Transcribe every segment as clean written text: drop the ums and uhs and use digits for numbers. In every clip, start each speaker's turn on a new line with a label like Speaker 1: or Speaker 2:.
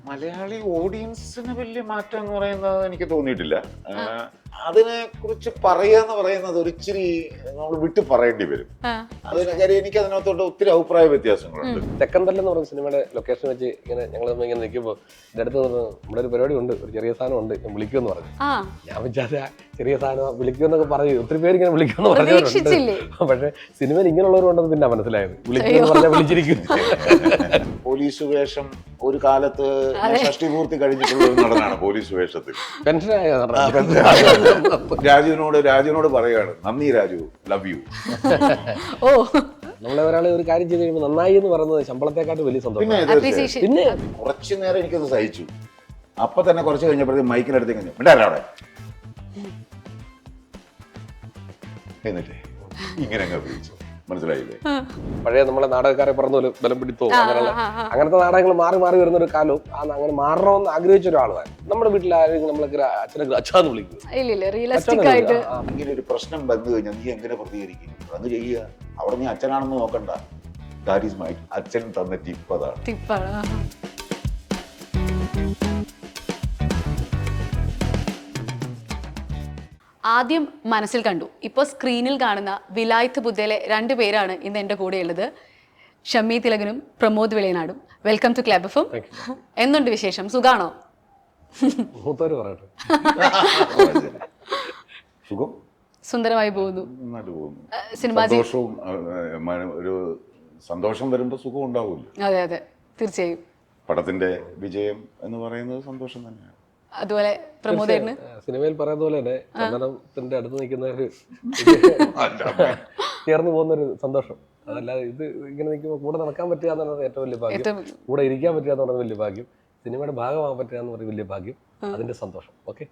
Speaker 1: മലയാളി ഓഡിയൻസിന് വലിയ മാറ്റം എന്ന് പറയുന്നത് എനിക്ക് തോന്നിയിട്ടില്ല. അതിനെ കുറിച്ച് പറയാന്ന് പറയുന്നത് ഒരിച്ചിരി നമ്മൾ വിട്ടു പറയേണ്ടി വരും. അതിനെ കാര്യം എനിക്ക് അതിനകത്തോട്ട് ഒത്തിരി അഭിപ്രായ വ്യത്യാസങ്ങളുണ്ട്.
Speaker 2: തെക്കന്തല്ല എന്ന് പറയുന്ന സിനിമയുടെ ലൊക്കേഷൻ വെച്ച് ഇങ്ങനെ ഞങ്ങൾ ഇങ്ങനെ നിൽക്കുമ്പോൾ എൻ്റെ അടുത്ത് നമ്മുടെ ഒരു പരിപാടി ഉണ്ട്, ഒരു ചെറിയ സാധനം ഉണ്ട്, ഞാൻ വിളിക്കുമെന്ന് പറഞ്ഞു. ഞാൻ വിചാരിച്ച ചെറിയ സാധനം വിളിക്കുമെന്നൊക്കെ പറയും, ഒത്തിരി പേര് ഇങ്ങനെ വിളിക്കുമെന്ന് പറഞ്ഞവരുണ്ട്. പക്ഷെ സിനിമയിൽ ഇങ്ങനെയുള്ളവരുണ്ടെന്ന് പിന്നെ മനസ്സിലായത്, വിളിക്കുമെന്ന് പറഞ്ഞാൽ വിളിച്ചിരിക്കും.
Speaker 1: പോലീസ് വേഷം ഒരു കാലത്ത് ഷഷ്ടിപൂർത്തി കഴിഞ്ഞിട്ടുള്ള ഒരു നടനാണ് പോലീസ് വേഷത്തിൽ.
Speaker 2: പെൻഷനായ
Speaker 1: രാജുവിനോട് പറയുകയാണ്, നന്ദി രാജു, ലവ് യു.
Speaker 2: ഓ, നമ്മളെ ഒരാളെ ഒരു കാര്യം ചെയ്ത് കഴിയുമ്പോൾ നന്നായി എന്ന് പറയുന്നത് ശമ്പളത്തെക്കാട്ടും വലിയ സന്തോഷം.
Speaker 1: പിന്നെ കുറച്ചു നേരം എനിക്കത് സഹിച്ചു. അപ്പൊ തന്നെ കുറച്ച് കഴിഞ്ഞപ്പോഴത്തേക്ക് മൈക്കിനടുത്തേക്ക് മിണ്ടാരാ അവിടെ എന്നിട്ട് ഇങ്ങനെ അങ്ങ് വിളിച്ചു. മനസ്സിലായില്ലേ?
Speaker 2: പഴയ നമ്മളെ നാടകക്കാരെ പറഞ്ഞ പോലെ ബലം പിടിത്തോ അങ്ങനത്തെ നാടകങ്ങൾ മാറി മാറി വരുന്ന ഒരു കാലവും അങ്ങനെ മാറണമെന്ന് ആഗ്രഹിച്ച ഒരാളാണ്. നമ്മുടെ വീട്ടിൽ ആരെങ്കിലും നമ്മളെ അച്ഛനെ അച്ഛാന്ന് വിളിക്കും.
Speaker 1: ഇങ്ങനെ ഒരു പ്രശ്നം വന്നു കഴിഞ്ഞാൽ നീ എങ്ങനെ പ്രതികരിക്കും? അത് ചെയ്യുക. അവിടെ നീ അച്ഛനാണെന്ന് നോക്കണ്ട. ദാറ്റ് ഈസ് മൈ അച്ഛൻ തന്ന ടിപ്പ്. അതാണ്.
Speaker 3: ആദ്യം മനസ്സിൽ കണ്ടു, ഇപ്പോൾ സ്ക്രീനിൽ കാണുന്ന വിലായത്ത് ബുദ്ധയിലെ 2 പേരാണ് ഇന്ന് എൻ്റെ കൂടെയുള്ളത്. ഷമ്മി തിലകനും പ്രമോദ് വെളിയനാടും. Welcome to club FM. എന്തുണ്ട് വിശേഷം? സുഖാണോ?
Speaker 1: സുഖം,
Speaker 3: സുന്ദരമായി പോകുന്നു.
Speaker 1: സന്തോഷവും ഒരു സന്തോഷം വരുമ്പോൾ സുഖം ഉണ്ടാവില്ല.
Speaker 3: അതെ അതെ, തീർച്ചയായും.
Speaker 1: പടത്തിന്റെ വിജയം എന്ന് പറയുന്നത് സന്തോഷം തന്നെയാണ്.
Speaker 3: അതുപോലെ പ്രമോദേട്ടന്
Speaker 2: സിനിമയിൽ പറയുന്ന പോലെ തന്നെ ചന്ദനത്തിന്റെ അടുത്ത് നിൽക്കുന്ന ഒരു ചേർന്ന് പോകുന്ന ഒരു സന്തോഷം. അതല്ലാതെ ഇത് ഇങ്ങനെ നിൽക്കുമ്പോൾ കൂടെ നടക്കാൻ പറ്റുക എന്നുള്ളത് ഏറ്റവും വലിയ ഭാഗ്യം, കൂടെ ഇരിക്കാൻ പറ്റുക എന്ന് പറയുന്നത് വലിയ ഭാഗ്യം, സിനിമയുടെ ഭാഗമാകാൻ പറ്റുക എന്ന് പറയുന്നത് വലിയ ഭാഗ്യം. അതിന്റെ സന്തോഷം. ഓക്കെ,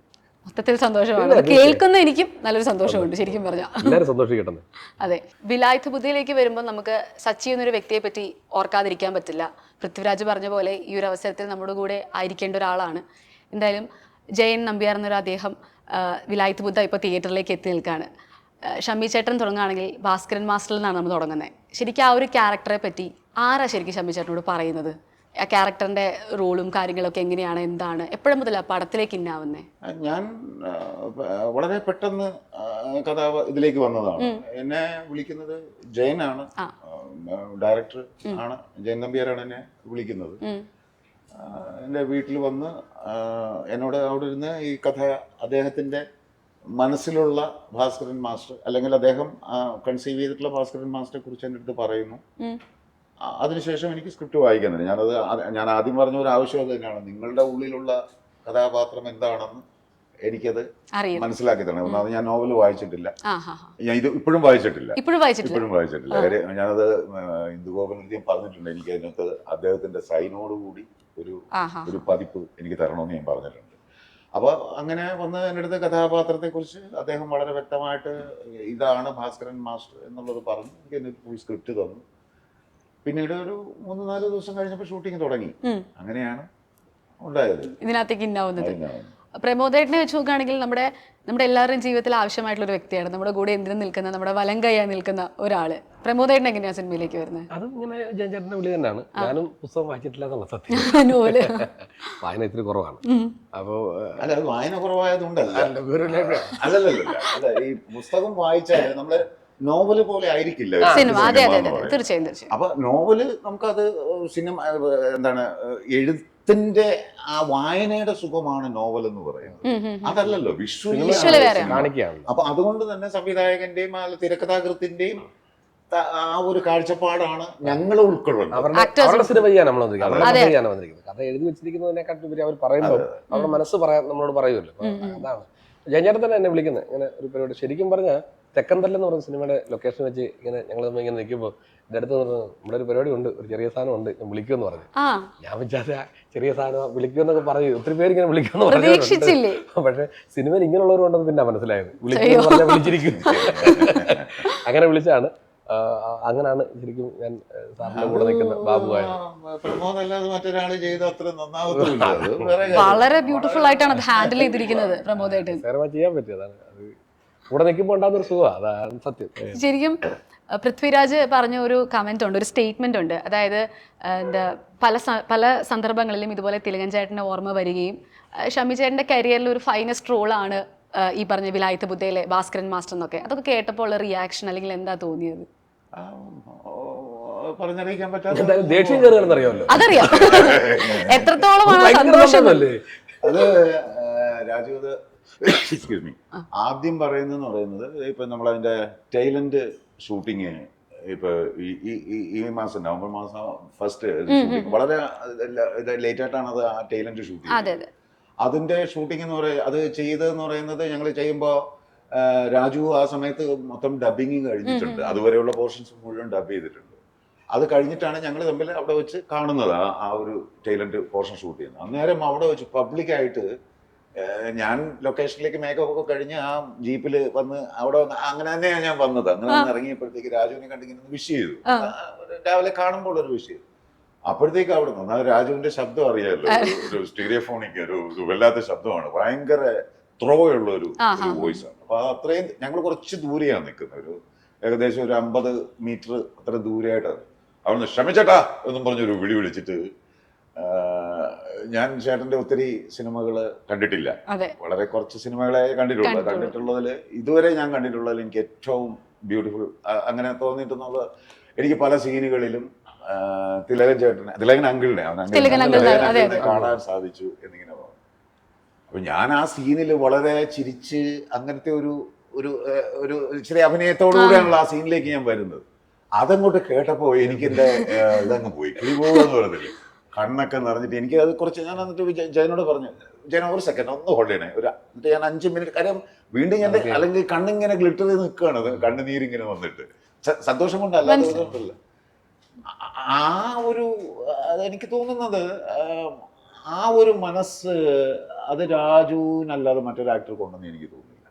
Speaker 3: മൊത്തത്തിൽ സന്തോഷമാണ്. കേൾക്കുന്ന എനിക്കും നല്ലൊരു സന്തോഷമുണ്ട് ശരിക്കും പറഞ്ഞാൽ.
Speaker 2: എല്ലാവരും സന്തോഷിക്കട്ടെ.
Speaker 3: അതെ, വിലായത്ത് ബുദ്ധിയിലേക്ക് വരുമ്പോൾ നമുക്ക് സച്ചി എന്നൊരു വ്യക്തിയെ പറ്റി ഓർക്കാതിരിക്കാൻ പറ്റില്ല. പൃഥ്വിരാജ് പറഞ്ഞ പോലെ ഈ ഒരു അവസരത്തിൽ നമ്മുടെ കൂടെ ആയിരിക്കേണ്ട ഒരാളാണ്. എന്തായാലും ജയൻ നമ്പ്യാർ എന്നൊരു അദ്ദേഹം വിലായത്ത് ബുദ്ധ ഇപ്പോൾ തിയേറ്ററിലേക്ക് എത്തി നിൽക്കുകയാണ്. ഷമ്മി ചേട്ടൻ തുടങ്ങുകയാണെങ്കിൽ ഭാസ്കരൻ മാസ്റ്ററിൽ നിന്നാണ് നമ്മൾ തുടങ്ങുന്നത്. ശരിക്കും ആ ഒരു ക്യാരക്ടറെ പറ്റി ആരാ ശരിക്കും ഷമ്മി ചേട്ടനോട് പറയുന്നത്? ആ ക്യാരക്ടറിന്റെ റോളും കാര്യങ്ങളൊക്കെ എങ്ങനെയാണ്, എന്താണ്, എപ്പോഴും മുതൽ പടത്തിലേക്ക് ഇന്നാവുന്നേ?
Speaker 1: ഞാൻ വളരെ പെട്ടെന്ന് ഇതിലേക്ക് വന്നതാണ്. എന്നെ വിളിക്കുന്നത് ജയനാണ്, ഡയറക്ടർ ആണ്. ജയൻ നമ്പ്യാരാണ് എന്നെ വിളിക്കുന്നത്. എൻ്റെ വീട്ടിൽ വന്ന് എന്നോട് അവിടെ ഇരുന്ന് ഈ കഥ അദ്ദേഹത്തിൻ്റെ മനസ്സിലുള്ള ഭാസ്കരൻ മാസ്റ്റർ, അല്ലെങ്കിൽ അദ്ദേഹം കൺസീവ് ചെയ്തിട്ടുള്ള ഭാസ്കരൻ മാസ്റ്ററെ കുറിച്ച് എൻ്റെ അടുത്ത് പറയുന്നു. അതിനുശേഷം എനിക്ക് സ്ക്രിപ്റ്റ് വായിക്കാൻ തന്നെ ഞാൻ ആദ്യം പറഞ്ഞ ഒരു ആവശ്യം അത് തന്നെയാണ്. നിങ്ങളുടെ ഉള്ളിലുള്ള കഥാപാത്രം എന്താണെന്ന് എനിക്കത് മനസ്സിലാക്കി തരണം. ഒന്നാമത് ഞാൻ നോവൽ വായിച്ചിട്ടില്ല, ഞാൻ ഇത് ഇപ്പോഴും വായിച്ചിട്ടില്ല. ഞാനത് ഇന്ദുഗോപൻ പറഞ്ഞിട്ടുണ്ട്, എനിക്ക് അതിനകത്ത് അദ്ദേഹത്തിന്റെ സൈനോടുകൂടി ഒരു പതിപ്പ് എനിക്ക് തരണമെന്ന് ഞാൻ പറഞ്ഞിട്ടുണ്ട്. അപ്പോൾ അങ്ങനെ വന്ന് എൻ്റെ അടുത്ത് കഥാപാത്രത്തെ കുറിച്ച് അദ്ദേഹം വളരെ വ്യക്തമായിട്ട് ഇതാണ് ഭാസ്കരൻ മാസ്റ്റർ എന്നുള്ളത് പറഞ്ഞു. എനിക്ക് എന്നെ ഫുൾ സ്ക്രിപ്റ്റ് തന്നു. പിന്നീട് ഒരു 3-4 ദിവസം കഴിഞ്ഞപ്പോൾ ഷൂട്ടിങ് തുടങ്ങി. അങ്ങനെയാണ് ഉണ്ടായത്
Speaker 3: ഇതിനകത്തേക്ക് ഇന്നാവുന്നത്. പ്രമോദേട്ടനെ വെച്ച് നോക്കുകയാണെങ്കിൽ നമ്മുടെ എല്ലാവരുടെയും ജീവിതത്തിൽ ആവശ്യമായിട്ടുള്ള ഒരു വ്യക്തിയാണ്. നമ്മുടെ കൂടെ എന്തിനും നിൽക്കുന്ന, നമ്മുടെ വലം കൈയായി നിൽക്കുന്ന ഒരാള്. പ്രമോദേട്ടൻ എങ്ങനെയാണ് സിനിമയിലേക്ക് വരുന്നത്?
Speaker 2: അതും ഇങ്ങനെ ജയചേട്ടന്റെ വിളി തന്നെയാണ്. ഞാനും പുസ്തകം വായിച്ചിട്ടില്ല എന്നുള്ള സത്യം. വായന ഇത്തിരി കുറവാണ്. അപ്പോ
Speaker 1: അല്ല, അത് വായന കുറവായതുകൊണ്ടല്ല, അല്ല, ഈ പുസ്തകം വായിച്ചാൽ നമ്മള് നോവല് പോലെ ആയിരിക്കില്ല
Speaker 3: തീർച്ചയായും.
Speaker 1: അപ്പൊ നോവല് നമുക്കത് സിനിമ എന്താണ്, എഴുത്തിന്റെ ആ വായനയുടെ സുഖമാണ് നോവൽ എന്ന് പറയുന്നത്. അതല്ലല്ലോ വിഷ്വൽ
Speaker 2: കാണിക്കുകയാണ്.
Speaker 1: അപ്പൊ അതുകൊണ്ട് തന്നെ സംവിധായകന്റെയും തിരക്കഥാകൃത്തിന്റെയും ആ ഒരു കാഴ്ചപ്പാടാണ് ഞങ്ങൾ ഉൾക്കൊള്ളുന്നത്.
Speaker 2: അവരുടെ സിനിമ ചെയ്യാൻ നമ്മൾ വന്നിരിക്കുന്നത്. കഥ എഴുതി വെച്ചിരിക്കുന്നതിനെക്കാട്ടുപരി അവർ പറയുമ്പോൾ അവരുടെ മനസ്സ് നമ്മളോട് പറയുമല്ലോ. അതാണ് ജയചേട്ടൻ തന്നെ എന്നെ വിളിക്കുന്നത്. ഇങ്ങനെ ഒരു പരിപാടി ശരിക്കും പറഞ്ഞാൽ തെക്കന്തല്ല എന്ന് പറയുന്ന സിനിമയുടെ ലൊക്കേഷൻ വെച്ച് ഇങ്ങനെ ഞങ്ങൾ ഇങ്ങനെ നിൽക്കുമ്പോൾ എൻ്റെ അടുത്ത് നമ്മുടെ ഒരു പരിപാടി ഉണ്ട്, ഒരു ചെറിയ സാധനം ഉണ്ട്, ഞാൻ വിളിക്കുമെന്ന് പറഞ്ഞു. ഞാൻ വിചാരിച്ച ചെറിയ സാധനം വിളിക്കുമെന്നൊക്കെ പറയും, ഒത്തിരി പേര് ഇങ്ങനെ വിളിക്കുമെന്ന് പറഞ്ഞു. പക്ഷെ സിനിമയിൽ ഇങ്ങനെയുള്ളവരുണ്ടെന്ന് പിന്നെ മനസ്സിലായത്, വിളിക്കുമെന്ന് പറഞ്ഞാൽ വിളിച്ചിരിക്കും. അങ്ങനെ വിളിച്ചാണ്. അങ്ങനെയാണ് ശരിക്കും ഞാൻ സാറിന്റെ കൂടെ നിൽക്കുന്ന ബാബുവായത്.
Speaker 3: വളരെ ബ്യൂട്ടിഫുൾ ആയിട്ടാണ് അത് ഹാൻഡിൽ ചെയ്തിരിക്കുന്നത് പ്രമോദേട്ടൻ.
Speaker 2: ചെയ്യാൻ പറ്റിയതാണ്. അത് കൂടെ നിൽക്കുമ്പോൾ ഉണ്ടാകുന്ന ഒരു സുഖമാണ്, അതാണ് സത്യം.
Speaker 3: ശരിക്കും പൃഥ്വിരാജ് പറഞ്ഞ ഒരു കമന്റ് ഉണ്ട്, ഒരു സ്റ്റേറ്റ്മെന്റ് ഉണ്ട്. അതായത് എന്താ, പല സന്ദർഭങ്ങളിലും ഇതുപോലെ തിലകൻ ചേട്ടൻ്റെ ഓർമ്മ വരികയും ഷമി ചേട്ടൻ്റെ കരിയറിൽ ഒരു ഫൈനസ്റ്റ് റോളാണ് ഈ പറഞ്ഞ വിലായത്ത് ബുദ്ധയിലെ ഭാസ്കരൻ മാസ്റ്റർ എന്നൊക്കെ. അതൊക്കെ കേട്ടപ്പോൾ ഉള്ള റിയാക്ഷൻ അല്ലെങ്കിൽ എന്താ തോന്നിയത്?
Speaker 1: പറഞ്ഞറിയിക്കാൻ പറ്റാത്ത
Speaker 2: ദേഷ്യം കയറുകയെന്ന് അറിയാമല്ലോ.
Speaker 3: അതറിയാം. എത്രത്തോളമാണ് സന്തോഷം.
Speaker 1: അത് രാജീവ് എക്സ്ക്യൂസ് മീ ആദ്യം പറയുന്നത് ഇപ്പൊ നമ്മളതിന്റെ ടൈലന്റ് ഷൂട്ടിങ് ഇപ്പൊ ഈ മാസം നവംബർ മാസം ഫസ്റ്റ് ഷൂട്ടിങ് വളരെ ലേറ്റ് ആയിട്ടാണ് അത് ആ ടൈലന്റ് ഷൂട്ട് ചെയ്യുന്നത്. അതിന്റെ ഷൂട്ടിംഗ് എന്ന് പറയുന്നത് അത് ചെയ്തതെന്ന് പറയുന്നത് ഞങ്ങൾ ചെയ്യുമ്പോൾ രാജു ആ സമയത്ത് മൊത്തം ഡബിങ് കഴിഞ്ഞിട്ടുണ്ട്. അതുവരെയുള്ള പോർഷൻസ് മുഴുവൻ ഡബ് ചെയ്തിട്ടുണ്ട്. അത് കഴിഞ്ഞിട്ടാണ് ഞങ്ങൾ തമ്മിൽ അവിടെ വെച്ച് കാണുന്നത് ആ ഒരു ടൈലന്റ് പോർഷൻ ഷൂട്ട് ചെയ്യുന്നത്. അന്നേരം അവിടെ വെച്ച് പബ്ലിക്കായിട്ട് ഞാൻ ലൊക്കേഷനിലേക്ക് മേക്കപ്പ് ഒക്കെ കഴിഞ്ഞ് ആ ജീപ്പിൽ വന്ന് അവിടെ അങ്ങനെ തന്നെയാണ് ഞാൻ വന്നത്. അങ്ങനെ വന്ന് ഇറങ്ങിയപ്പോഴത്തേക്ക് രാജുവിനെ കണ്ടിങ്ങനെ വിഷ് ചെയ്തു. രാവിലെ കാണുമ്പോൾ ഒരു വിഷ് ചെയ്തു. അപ്പോഴത്തേക്ക് അവിടെ നിന്ന് രാജുവിന്റെ ശബ്ദം അറിയാമല്ലോ, ഒരു സ്റ്റീരിയോഫോണിക് ഒരു വല്ലാത്ത ശബ്ദമാണ്, ഭയങ്കര ത്രോ ഉള്ള ഒരു വോയിസ് ആണ്. അപ്പൊ അത്രയും ഞങ്ങൾ കുറച്ച് ദൂരെയാണ് നിൽക്കുന്നത്, ഒരു ഏകദേശം ഒരു 50 മീറ്റർ അത്ര ദൂരെയായിട്ടാണ്. അവിടുന്ന് ക്ഷമിച്ചേട്ടാ എന്നും പറഞ്ഞൊരു വിളി വിളിച്ചിട്ട് ഞാൻ ചേട്ടന്റെ ഒത്തിരി സിനിമകൾ കണ്ടിട്ടില്ല, വളരെ കുറച്ച് സിനിമകളെ കണ്ടിട്ടുള്ളതിൽ ഇതുവരെ ഞാൻ കണ്ടിട്ടുള്ളതിൽ എനിക്ക് ഏറ്റവും ബ്യൂട്ടിഫുൾ അങ്ങനെ തോന്നിയിട്ടുള്ളത് എനിക്ക് പല സീനുകളിലും തിലകൻ അങ്കിളിനെ കാണാൻ സാധിച്ചു എന്നിങ്ങനെ പറഞ്ഞു. അപ്പൊ ഞാൻ ആ സീനിൽ വളരെ ചിരിച്ച് അങ്ങനത്തെ ഒരു ചെറിയ അഭിനയത്തോടുകൂടിയാണല്ലോ ആ സീനിലേക്ക് ഞാൻ വരുന്നത്. അതങ്ങോട്ട് കേട്ടപ്പോ എനിക്ക് എന്റെ ഇതങ്ങ് പോയി, കിളിപോകുമെന്ന് പറഞ്ഞില്ല, കണ്ണൊക്കെ നിറഞ്ഞിട്ട് എനിക്ക് അത് കുറച്ച് ഞാൻ എന്നിട്ട് ജയനോട് പറഞ്ഞു, ജയന ഒരു സെക്കൻഡ് ഒന്ന് ഹോൾഡ് ചെയ്യണേ, എന്നിട്ട് ഞാൻ 5 മിനിറ്റ്, കാര്യം വീണ്ടും ഞാൻ അല്ലെങ്കിൽ കണ്ണിങ്ങനെ ഗ്ലിറ്റർ ചെയ്ത് നിൽക്കുകയാണ്, കണ്ണുനീരിങ്ങനെ വന്നിട്ട് സന്തോഷം കൊണ്ടല്ല, അതുകൊണ്ടല്ല. ആ ഒരു അതെനിക്ക് തോന്നുന്നത് ആ ഒരു മനസ്സ് അത് രാജുവിനല്ലാതെ മറ്റൊരു ആക്ടർ കൊണ്ടെന്ന് എനിക്ക് തോന്നുന്നില്ല.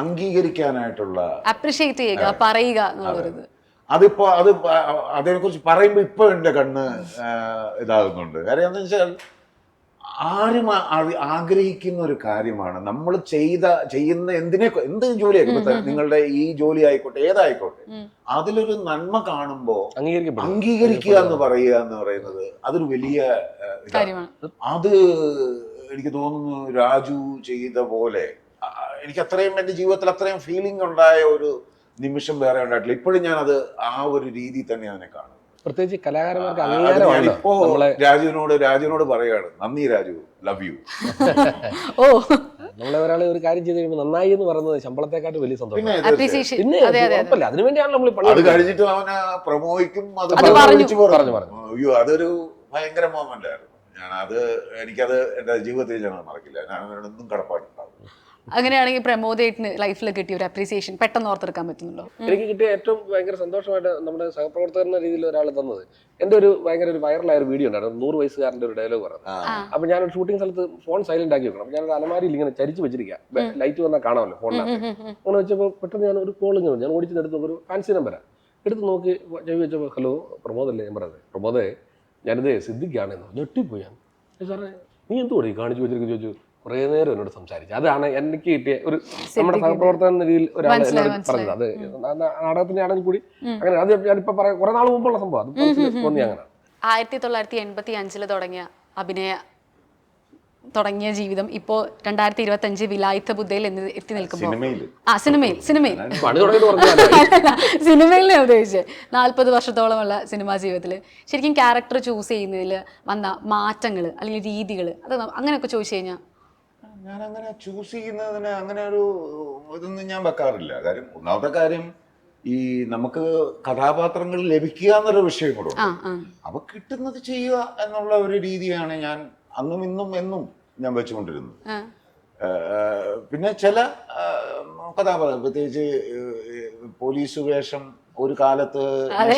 Speaker 1: അംഗീകരിക്കാനായിട്ടുള്ള
Speaker 3: അപ്രിഷിയേറ്റ് ചെയ്യുക, പറയുക,
Speaker 1: അതിപ്പോ അതിനെ കുറിച്ച് പറയുമ്പോ ഇപ്പൊ എന്റെ കണ്ണ് ഇതാകുന്നുണ്ട്. കാര്യം എന്താ വെച്ചാൽ ആരും ആഗ്രഹിക്കുന്ന ഒരു കാര്യമാണ് നമ്മൾ ചെയ്യുന്ന എന്ത് ജോലിയായിക്കോട്ടെ, നിങ്ങളുടെ ഈ ജോലി ആയിക്കോട്ടെ ഏതായിക്കോട്ടെ, അതിലൊരു നന്മ കാണുമ്പോ അംഗീകരിക്കുക എന്ന് പറയുന്നത് അതൊരു വലിയ ഇതാണ്. അത് എനിക്ക് തോന്നുന്നു രാജു ചെയ്ത പോലെ എനിക്ക് അത്രയും എന്റെ ജീവിതത്തിൽ അത്രയും ഫീലിംഗ് ഉണ്ടായ ഒരു നിമിഷം വേറെ ഉണ്ടായിട്ടില്ല. ഇപ്പോഴും ഞാൻ അത് ആ ഒരു രീതി തന്നെ അതിനെ കാണും.
Speaker 2: പ്രത്യേകിച്ച് കലാകാരന്മാർക്ക്
Speaker 1: ഇപ്പോ രാജുവിനോട് പറയാണ്, നന്ദി രാജു, ലവ് യു.
Speaker 3: ഓ,
Speaker 2: നമ്മളെ ഒരാളെ ഒരു കാര്യം ചെയ്ത് കഴിയുമ്പോൾ നന്നായി എന്ന് പറയുന്നത് ശമ്പളത്തെക്കാട്ടും വലിയ സന്തോഷം.
Speaker 3: പിന്നെ
Speaker 2: അതിനുവേണ്ടിയാണ് നമ്മൾ
Speaker 1: അത് കഴിഞ്ഞിട്ട് അവന് പ്രമോയ്ക്കും അത് പറഞ്ഞു. അയ്യോ, അതൊരു ഭയങ്കര മൊമെന്റ് ആയിരുന്നു. എനിക്കത് എന്റെ ജീവിതത്തിൽ ഞാൻ മറക്കില്ല. ഞാൻ ഒന്നും കടപ്പാടുണ്ടാവും.
Speaker 3: അങ്ങനെയാണെങ്കിൽ പ്രമോദേട്ടിന് ലൈഫിൽ കിട്ടിയ ഒരു അപ്രീസിയേഷൻ പെട്ടെന്ന് ഓർത്തെടുക്കാൻ പറ്റുന്നുണ്ടോ?
Speaker 2: എനിക്ക് കിട്ടിയ ഏറ്റവും ഭയങ്കര സന്തോഷമായിട്ട് നമ്മുടെ സഹപ്രവർത്തകർ എന്ന രീതിയിൽ ഒരാൾ തന്നത് എൻ്റെ ഒരു ഭയങ്കര ഒരു വൈറലായ ഒരു വീഡിയോ ഉണ്ടായിരുന്നു. 100 വയസ്സുകാരൻ്റെ ഒരു ഡയലോഗ് പറഞ്ഞു. അപ്പൊ ഞാനൊരു ഷൂട്ടിംഗ് സ്ഥലത്ത് ഫോൺ സൈലന്റ് ആക്കി വെക്കണം. അപ്പൊ ഞാനൊരു അലമാരിയിൽ ഇങ്ങനെ ചരിച്ച് വെച്ചിരിക്കുക, ലൈറ്റ് വന്നാൽ കാണാമല്ലോ ഫോണിനകത്ത്. അങ്ങനെ വെച്ചപ്പോൾ പെട്ടെന്ന് ഞാൻ ഒരു കോൾ ഞാൻ ഓടിച്ചെടുത്ത് ഒരു ഫാൻസി നമ്പറാണ് എടുത്ത് നോക്കി ചെവി വെച്ചപ്പോൾ, ഹലോ പ്രമോദല്ലേ? ഞാൻ പറഞ്ഞത്, പ്രമോദേ ഞാനിത് സിദ്ദിഖാണെന്ന് ഞെട്ടിപ്പോയി. ഞാൻ സാറേ നീ എന്തുകൂടി കാണിച്ചു വെച്ചിരിക്കും ചോദിച്ചു. കുറേ നേരം എന്നോട് സംസാരിച്ചു. അതാണ് എനിക്ക് കിട്ടിയ ഒരു നമ്മുടെ സഹപ്രവർത്തകൻ എന്ന രീതിയിൽ ഒരാൾ എന്നോട് പറഞ്ഞത്. അത് നാടകത്തിന്റെ ആണെങ്കിൽ കൂടി അങ്ങനെ അത് ഞാനിപ്പോ പറയാം, കുറെ നാൾ മുമ്പുള്ള സംഭവം. അത് തോന്നി അങ്ങനെ
Speaker 3: 1985 തുടങ്ങിയ ജീവിതം ഇപ്പോൾ 2025 വിലായത്ത് ബുദ്ധയിൽ എത്തി നിൽക്കുമ്പോൾ സിനിമയിൽ ഉദ്ദേശിച്ചത് 40 വർഷത്തോളമുള്ള സിനിമാ ജീവിതത്തിൽ ശരിക്കും ക്യാരക്ടർ ചൂസ് ചെയ്യുന്നതിൽ വന്ന മാറ്റങ്ങൾ അല്ലെങ്കിൽ രീതികൾ അത് അങ്ങനെയൊക്കെ ചോദിച്ചു കഴിഞ്ഞാൽ
Speaker 1: ഞാൻ അങ്ങനെ ചൂസ് ചെയ്യുന്നതിന് അങ്ങനെ ഒരു ഇതൊന്നും ഞാൻ വെക്കാറില്ല. കാര്യം ഒന്നാമത്തെ കാര്യം ഈ നമുക്ക് കഥാപാത്രങ്ങൾ ലഭിക്കുക എന്നൊരു വിഷയം കൂടെ ഉണ്ട്. അപ്പൊ കിട്ടുന്നത് ചെയ്യുക എന്നുള്ള ഒരു രീതിയാണ് ഞാൻ അന്നും ഇന്നും എന്നും ഞാൻ വെച്ചുകൊണ്ടിരുന്നത്. പിന്നെ ചില കഥാപാത്രം, പ്രത്യേകിച്ച് പോലീസ് വേഷം ഒരു കാലത്ത്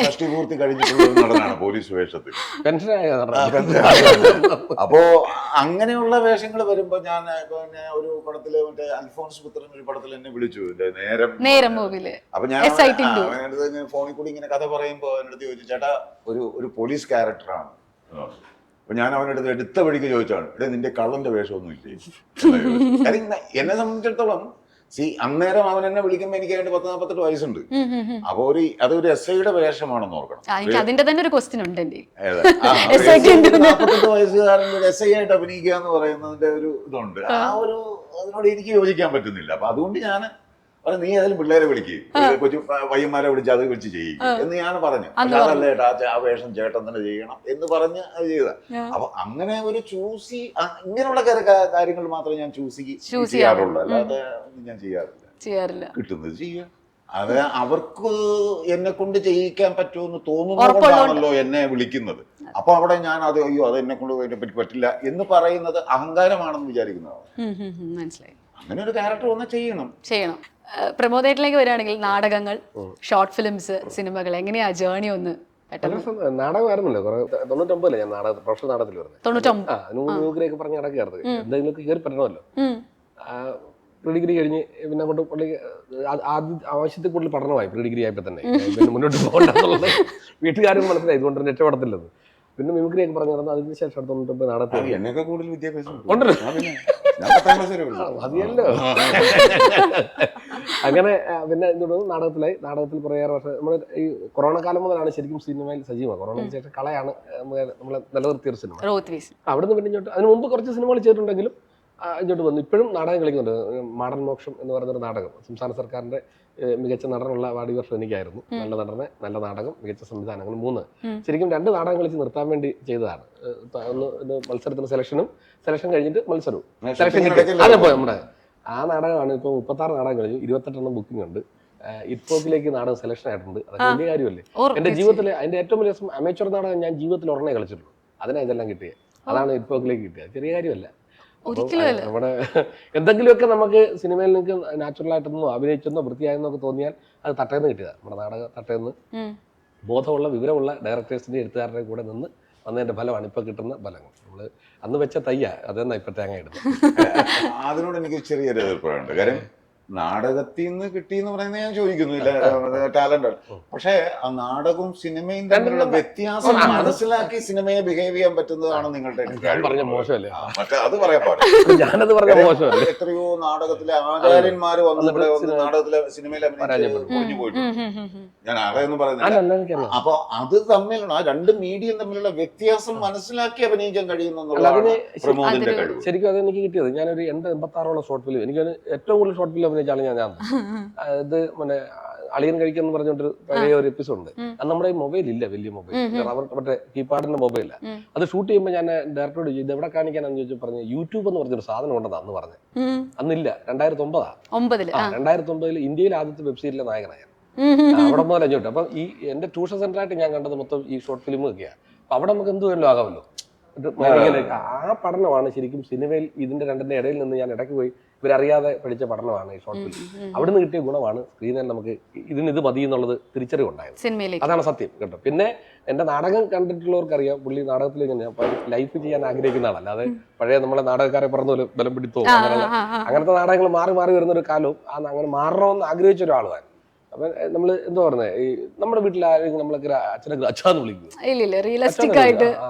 Speaker 1: ഷഷ്ടിപൂർത്തി കഴിഞ്ഞിട്ടുള്ള നടനാണ് പോലീസ് വേഷത്തിൽ. അപ്പോ അങ്ങനെയുള്ള വേഷങ്ങൾ വരുമ്പോ ഞാൻ ഒരു പടത്തില് മറ്റേ അൽഫോൺസ് പുത്രൻ ഒരു പടത്തിൽ എന്നെ വിളിച്ചു, നേരം മൂവില്. അപ്പൊ ഞാൻ ഫോണിൽ കൂടി ഇങ്ങനെ കഥ പറയുമ്പോ എന്നടുത്ത് ചോദിച്ചു, ചേട്ടാ ഒരു പോലീസ് ക്യാരക്ടറാണ്. അപ്പൊ ഞാൻ അവനടുത്ത് എടുത്ത വഴിക്ക് ചോദിച്ചാണ്, നിന്റെ കള്ളന്റെ വേഷമൊന്നും ഇല്ലേ? കാര്യം എന്നെ സംബന്ധിച്ചിടത്തോളം അന്നേരം അവൻ എന്നെ വിളിക്കുമ്പോൾ എനിക്ക് അതിന്റെ 10-48 വയസ്സുണ്ട്. അപ്പൊ അതൊരു SI-യുടെ വേഷമാണെന്ന് ഓർക്കണം.
Speaker 3: എനിക്ക് അതിന്റെ തന്നെ ഒരു ക്വസ്റ്റ്യൻ ഉണ്ട് എന്റെ
Speaker 1: 48 വയസ്സുകാരൻ ഒരു SI ആയിട്ട് അഭിനയിക്കുക എന്ന് പറയുന്നതിന്റെ ഒരു ഇതുണ്ട്. അതിനോട് എനിക്ക് യോജിക്കാൻ പറ്റുന്നില്ല. അപ്പൊ അതുകൊണ്ട് ഞാൻ പറഞ്ഞു, നീ ഏതായാലും പിള്ളേരെ വിളിക്കുക, കൊച്ചു പയ്യന്മാരെ വിളിച്ച് അത് വെച്ച് ചെയ്യും എന്ന് ഞാൻ പറഞ്ഞു. അല്ലാതല്ലേ ആ വേഷം ചേട്ടൻ തന്നെ ചെയ്യണം എന്ന് പറഞ്ഞ് അത് ചെയ്ത. അപ്പൊ അങ്ങനെ ഒരു ഇങ്ങനെയുള്ള കാര്യങ്ങൾ മാത്രമേ ഞാൻ ചെയ്യാറുള്ളൂ, അല്ലാതെ ഞാൻ ചെയ്യാറില്ല. കിട്ടുന്നത് ചെയ്യുക. അത് അവർക്ക് എന്നെ കൊണ്ട് ചെയ്യിക്കാൻ പറ്റുമെന്ന് തോന്നുന്നതുകൊണ്ടാണല്ലോ എന്നെ വിളിക്കുന്നത്. അപ്പൊ അവിടെ ഞാൻ അത് എന്നെ കൊണ്ട് പറ്റില്ല എന്ന് പറയുന്നത് അഹങ്കാരമാണെന്ന് വിചാരിക്കുന്നതാണ്.
Speaker 3: മനസ്സിലായി.
Speaker 1: അങ്ങനെ ഒരു ക്യാരക്ടർ ഒന്ന് ചെയ്യണം.
Speaker 3: പ്രമോദേറ്റിലേക്ക് വരികയാണെങ്കിൽ നാടകങ്ങൾ, ഷോർട്ട് ഫിലിംസ്, സിനിമകൾ, എങ്ങനെയാ ജേർണി ഒന്ന് പെട്ടെന്ന്?
Speaker 2: നാടകമായിരുന്നല്ലോ 99 ഞാൻ പ്രൊഫഷണൽ നാടകത്തിൽ വരുന്നത്.
Speaker 3: 99
Speaker 2: അതിന് മ്യൂഗ്രയൊക്കെ പറഞ്ഞ് നടക്കുകയായിരുന്നു. എന്തെങ്കിലുമൊക്കെ കയറി പറ്റണമല്ലോ. പ്രീ ഡിഗ്രി കഴിഞ്ഞ് പിന്നെ അങ്ങോട്ട് ആവശ്യത്തിൽ കൂടുതൽ പഠനമായി. പ്രീ ഡിഗ്രി ആയപ്പോൾ തന്നെ പിന്നെ മുന്നോട്ട് പോകണ്ടെന്നുള്ളത് വീട്ടുകാരും മനസ്സിലായി, ഇതുകൊണ്ട് രക്ഷപ്പെടത്തില്ലെന്ന്. പിന്നെ മിമിക്രി ഒക്കെ പറഞ്ഞു നടന്നു. അതിന് ശേഷം 99 നാടകത്തിൽ
Speaker 1: എന്നൊക്കെ കൂടുതൽ വിദ്യാഭ്യാസം
Speaker 2: ഉണ്ടല്ലോ. മതിയല്ലോ. അങ്ങനെ പിന്നെ എന്തുകൊണ്ട് നാടകത്തിൽ കുറേയേറെ വർഷം നമ്മൾ ഈ കൊറോണ കാലം മുതലാണ് ശരിക്കും സിനിമയിൽ സജീവമാണ്. കൊറോണയ്ക്ക് ശേഷം കളയാണ് നമ്മളെ നിലനിർത്തിയ ഒരു സിനിമ. അവിടുന്ന് പിന്നെ ഇങ്ങോട്ട് അതിന് മുമ്പ് കുറച്ച് സിനിമകൾ ചെയ്തിട്ടുണ്ടെങ്കിലും ഇങ്ങോട്ട് വന്നു. ഇപ്പോഴും നാടകം കളിക്കുന്നുണ്ട്. മാടൻ മോക്ഷം എന്ന് പറയുന്നൊരു നാടകം സംസ്ഥാന സർക്കാരിന്റെ മികച്ച നടനുള്ള അവാർഡ് ഈ വർഷം എനിക്കായിരുന്നു. നല്ല നടന്, നല്ല നാടകം, മികച്ച സംവിധാനം, അങ്ങനെ 3. ശരിക്കും 2 നാടകം കളിച്ച് നിർത്താൻ വേണ്ടി ചെയ്തതാണ്. ഒന്ന് മത്സരത്തിന് സെലക്ഷൻ കഴിഞ്ഞിട്ട് മത്സരവും സെലക്ഷൻ കിട്ടി. അതപ്പോ നമ്മുടെ ആ നാടകമാണ്. ഇപ്പോൾ 36 നാടകം കഴിഞ്ഞു, 28 ബുക്കിംഗ് ഉണ്ട്. ഇപ്പോക്കിലേക്ക് നാടകം സെലക്ഷൻ ആയിട്ടുണ്ട്. അതൊക്കെ വലിയ കാര്യമല്ലേ എന്റെ ജീവിതത്തിൽ. അതിന്റെ ഏറ്റവും വലിയ അമേച്ചർ നാടകം ഞാൻ ജീവിതത്തിൽ ഒരെണ്ണേ കളിച്ചിട്ടുള്ളൂ. അതിനാ ഇതെല്ലാം കിട്ടിയത്. അതാണ് ഇപ്പോക്കിലേക്ക് കിട്ടിയത്. ചെറിയ കാര്യമല്ല. നമ്മുടെ എന്തെങ്കിലുമൊക്കെ നമുക്ക് സിനിമയിൽ നിങ്ങൾക്ക് നാച്ചുറൽ ആയിട്ടൊന്നോ അഭിനയിച്ചെന്നോ വൃത്തിയായെന്നൊക്കെ തോന്നിയാൽ അത് തട്ടേന്ന് കിട്ടിയതാണ്. നമ്മുടെ നാടകം തട്ടേന്ന് ബോധമുള്ള വിവരമുള്ള ഡയറക്ടേഴ്സിന്റെ എഴുത്തുകാരുടെ കൂടെ നിന്ന് വന്നതിന്റെ ഫലമാണ് ഇപ്പൊ കിട്ടുന്ന ഫലങ്ങൾ. നമ്മള് അന്ന് വെച്ച തയ്യ അതെന്നാ ഇപ്പൊ തേങ്ങ ഇടുന്നത്.
Speaker 1: അതിനോട് എനിക്ക് ചെറിയൊരു എതിർപ്പുണ്ട്. കാര്യം നാടകത്തിൽ നിന്ന് കിട്ടിയെന്ന് പറയുന്നത് ഞാൻ ചോദിക്കുന്നില്ല, ടാലന്റ്. പക്ഷെ ആ നാടകവും സിനിമയും തമ്മിലുള്ള വ്യത്യാസം മനസ്സിലാക്കി സിനിമയെ ബിഹേവ് ചെയ്യാൻ പറ്റുന്നതാണ് നിങ്ങളുടെ
Speaker 2: പറഞ്ഞ മോശമല്ലേ?
Speaker 1: അത് പറയാൻ പാടില്ല.
Speaker 2: ഞാനത് പറഞ്ഞ മോശമല്ലേ?
Speaker 1: എത്രയോ നാടകത്തിലെ ആചാര്യന്മാര് വന്നവിടെ നാടകത്തിലെ സിനിമയിൽ ഒഴിഞ്ഞു പോയിട്ടുണ്ട്. ഞാൻ അതൊന്നും പറയുന്നില്ല. അപ്പൊ അത് തമ്മിലുള്ള ആ 2 മീഡിയം തമ്മിലുള്ള വ്യത്യാസം മനസ്സിലാക്കി അഭിനയിക്കാൻ കഴിയുന്നതാണ് പ്രമോദിന്റെ കഴിവ്.
Speaker 2: ശരിക്കും അത് എനിക്ക് കിട്ടിയത്. ഞാനൊരു 86 ഷോർട്ട് ഫിലിം, എനിക്ക് ഏറ്റവും കൂടുതൽ ഷോർട്ട് ഫിലിം അഭിനയിച്ചാണ് ഞാൻ. ഇത് പിന്നെ അളിയൻ കഴിക്കാന്ന് പറഞ്ഞോണ്ടൊരു പഴയ ഒരു എപ്പിസോഡ് ഉണ്ട്. അത് നമ്മുടെ മൊബൈൽ ഇല്ല, വലിയ മൊബൈൽ, മറ്റേ കീപാഡിന്റെ മൊബൈല. അത് ഷൂട്ട് ചെയ്യുമ്പോൾ ഞാൻ ഡയറക്ടറോട് ചോദിച്ചു, ഇത് എവിടെ കാണിക്കാനാന്ന് ചോദിച്ചു. പറഞ്ഞു യൂട്യൂബ് എന്ന് പറഞ്ഞൊരു സാധനം ഉണ്ടെന്ന് അന്ന് പറഞ്ഞു. അന്നില്ല, 2009 ഇന്ത്യയിലെ ആദ്യത്തെ വെബ്സൈറ്റിലെ നായകനായ അവിടെ മുതൽ അഞ്ഞോട്ട്. അപ്പൊ ഈ എന്റെ ട്യൂഷൻ സെന്റർ ആയിട്ട് ഞാൻ കണ്ടത് മൊത്തം ഈ ഷോർട്ട് ഫിലിം ഒക്കെയാണ്. അപ്പൊ അവിടെ നമുക്ക് എന്ത് വേണമല്ലോ ആകാമല്ലോ. ആ പഠനമാണ് ശരിക്കും സിനിമയിൽ ഇതിന്റെ 2ന്റെ ഇടയിൽ നിന്ന് ഞാൻ ഇടയ്ക്ക് പോയി ഇവരറിയാതെ പഠിച്ച പഠനമാണ് ഈ ഷോർട്ട് ഫിലിം. അവിടുന്ന് കിട്ടിയ ഗുണമാണ് സ്ക്രീനിൽ നമുക്ക് ഇത് മതി എന്നുള്ളത് തിരിച്ചറിവുണ്ടായത്. അതാണ് സത്യം കേട്ടോ. പിന്നെ എന്റെ നാടകം കണ്ടിട്ടുള്ളവർക്കറിയാം, പുള്ളി നാടകത്തിൽ ഇങ്ങനെ ലൈഫ് ചെയ്യാൻ ആഗ്രഹിക്കുന്ന ആളല്ല. അല്ലാതെ പഴയ നമ്മളെ നാടകക്കാരെ പറഞ്ഞ പോലെ ബലം പിടിത്തോ അങ്ങനത്തെ നാടകങ്ങൾ മാറി മാറി വരുന്നൊരു കാലവും അങ്ങനെ മാറണമെന്ന് ആഗ്രഹിച്ച ഒരാളുമാണ്. അപ്പൊ നമ്മള് എന്താ പറയുന്നത്, ഈ നമ്മുടെ വീട്ടിൽ ആരെങ്കിലും നമ്മളൊക്കെ അച്ഛനെ അച്ഛാന്ന് വിളിക്കും.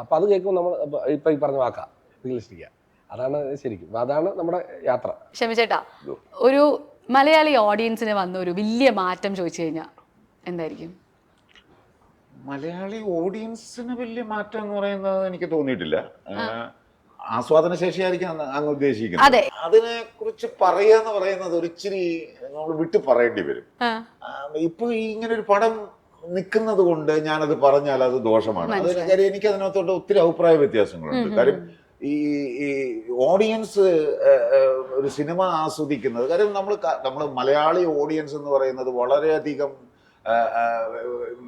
Speaker 2: അപ്പൊ അത് കേൾക്കുമ്പോൾ നമ്മൾ ഇപ്പൊ ഈ പറഞ്ഞ വാക്കാ റിയലിസ്റ്റിക്ക. അതാണ് ശരിക്കും, അതാണ് നമ്മുടെ യാത്ര.
Speaker 3: ക്ഷമിച്ചേട്ടാ, ഒരു മലയാളി ഓഡിയൻസിന് വന്ന ഒരു വലിയ മാറ്റം ചോദിച്ചു കഴിഞ്ഞാൽ എന്തായിരിക്കും?
Speaker 1: മലയാളി ഓഡിയൻസിന് വലിയ മാറ്റം എന്ന് പറയുന്നത് എനിക്ക് തോന്നിയിട്ടില്ല. ആസ്വാദന ശേഷിയായിരിക്കും അങ്ങ് ഉദ്ദേശിക്കുന്നത്. അതിനെ കുറിച്ച് പറയാന്ന് പറയുന്നത് ഒരിച്ചിരി നമ്മൾ വിട്ടു പറയേണ്ടി വരും. ഇപ്പൊ ഇങ്ങനെ ഒരു പടം നിൽക്കുന്നത് കൊണ്ട് ഞാനത് പറഞ്ഞാൽ അത് ദോഷമാണ്. അത് കാര്യം എനിക്ക് അതിനകത്തോട്ട് ഒത്തിരി അഭിപ്രായ വ്യത്യാസങ്ങളുണ്ട്. കാര്യം ഈ ഓഡിയൻസ് ഒരു സിനിമ ആസ്വദിക്കുന്നത്, കാര്യം നമ്മൾ മലയാളി ഓഡിയൻസ് എന്ന് പറയുന്നത് വളരെയധികം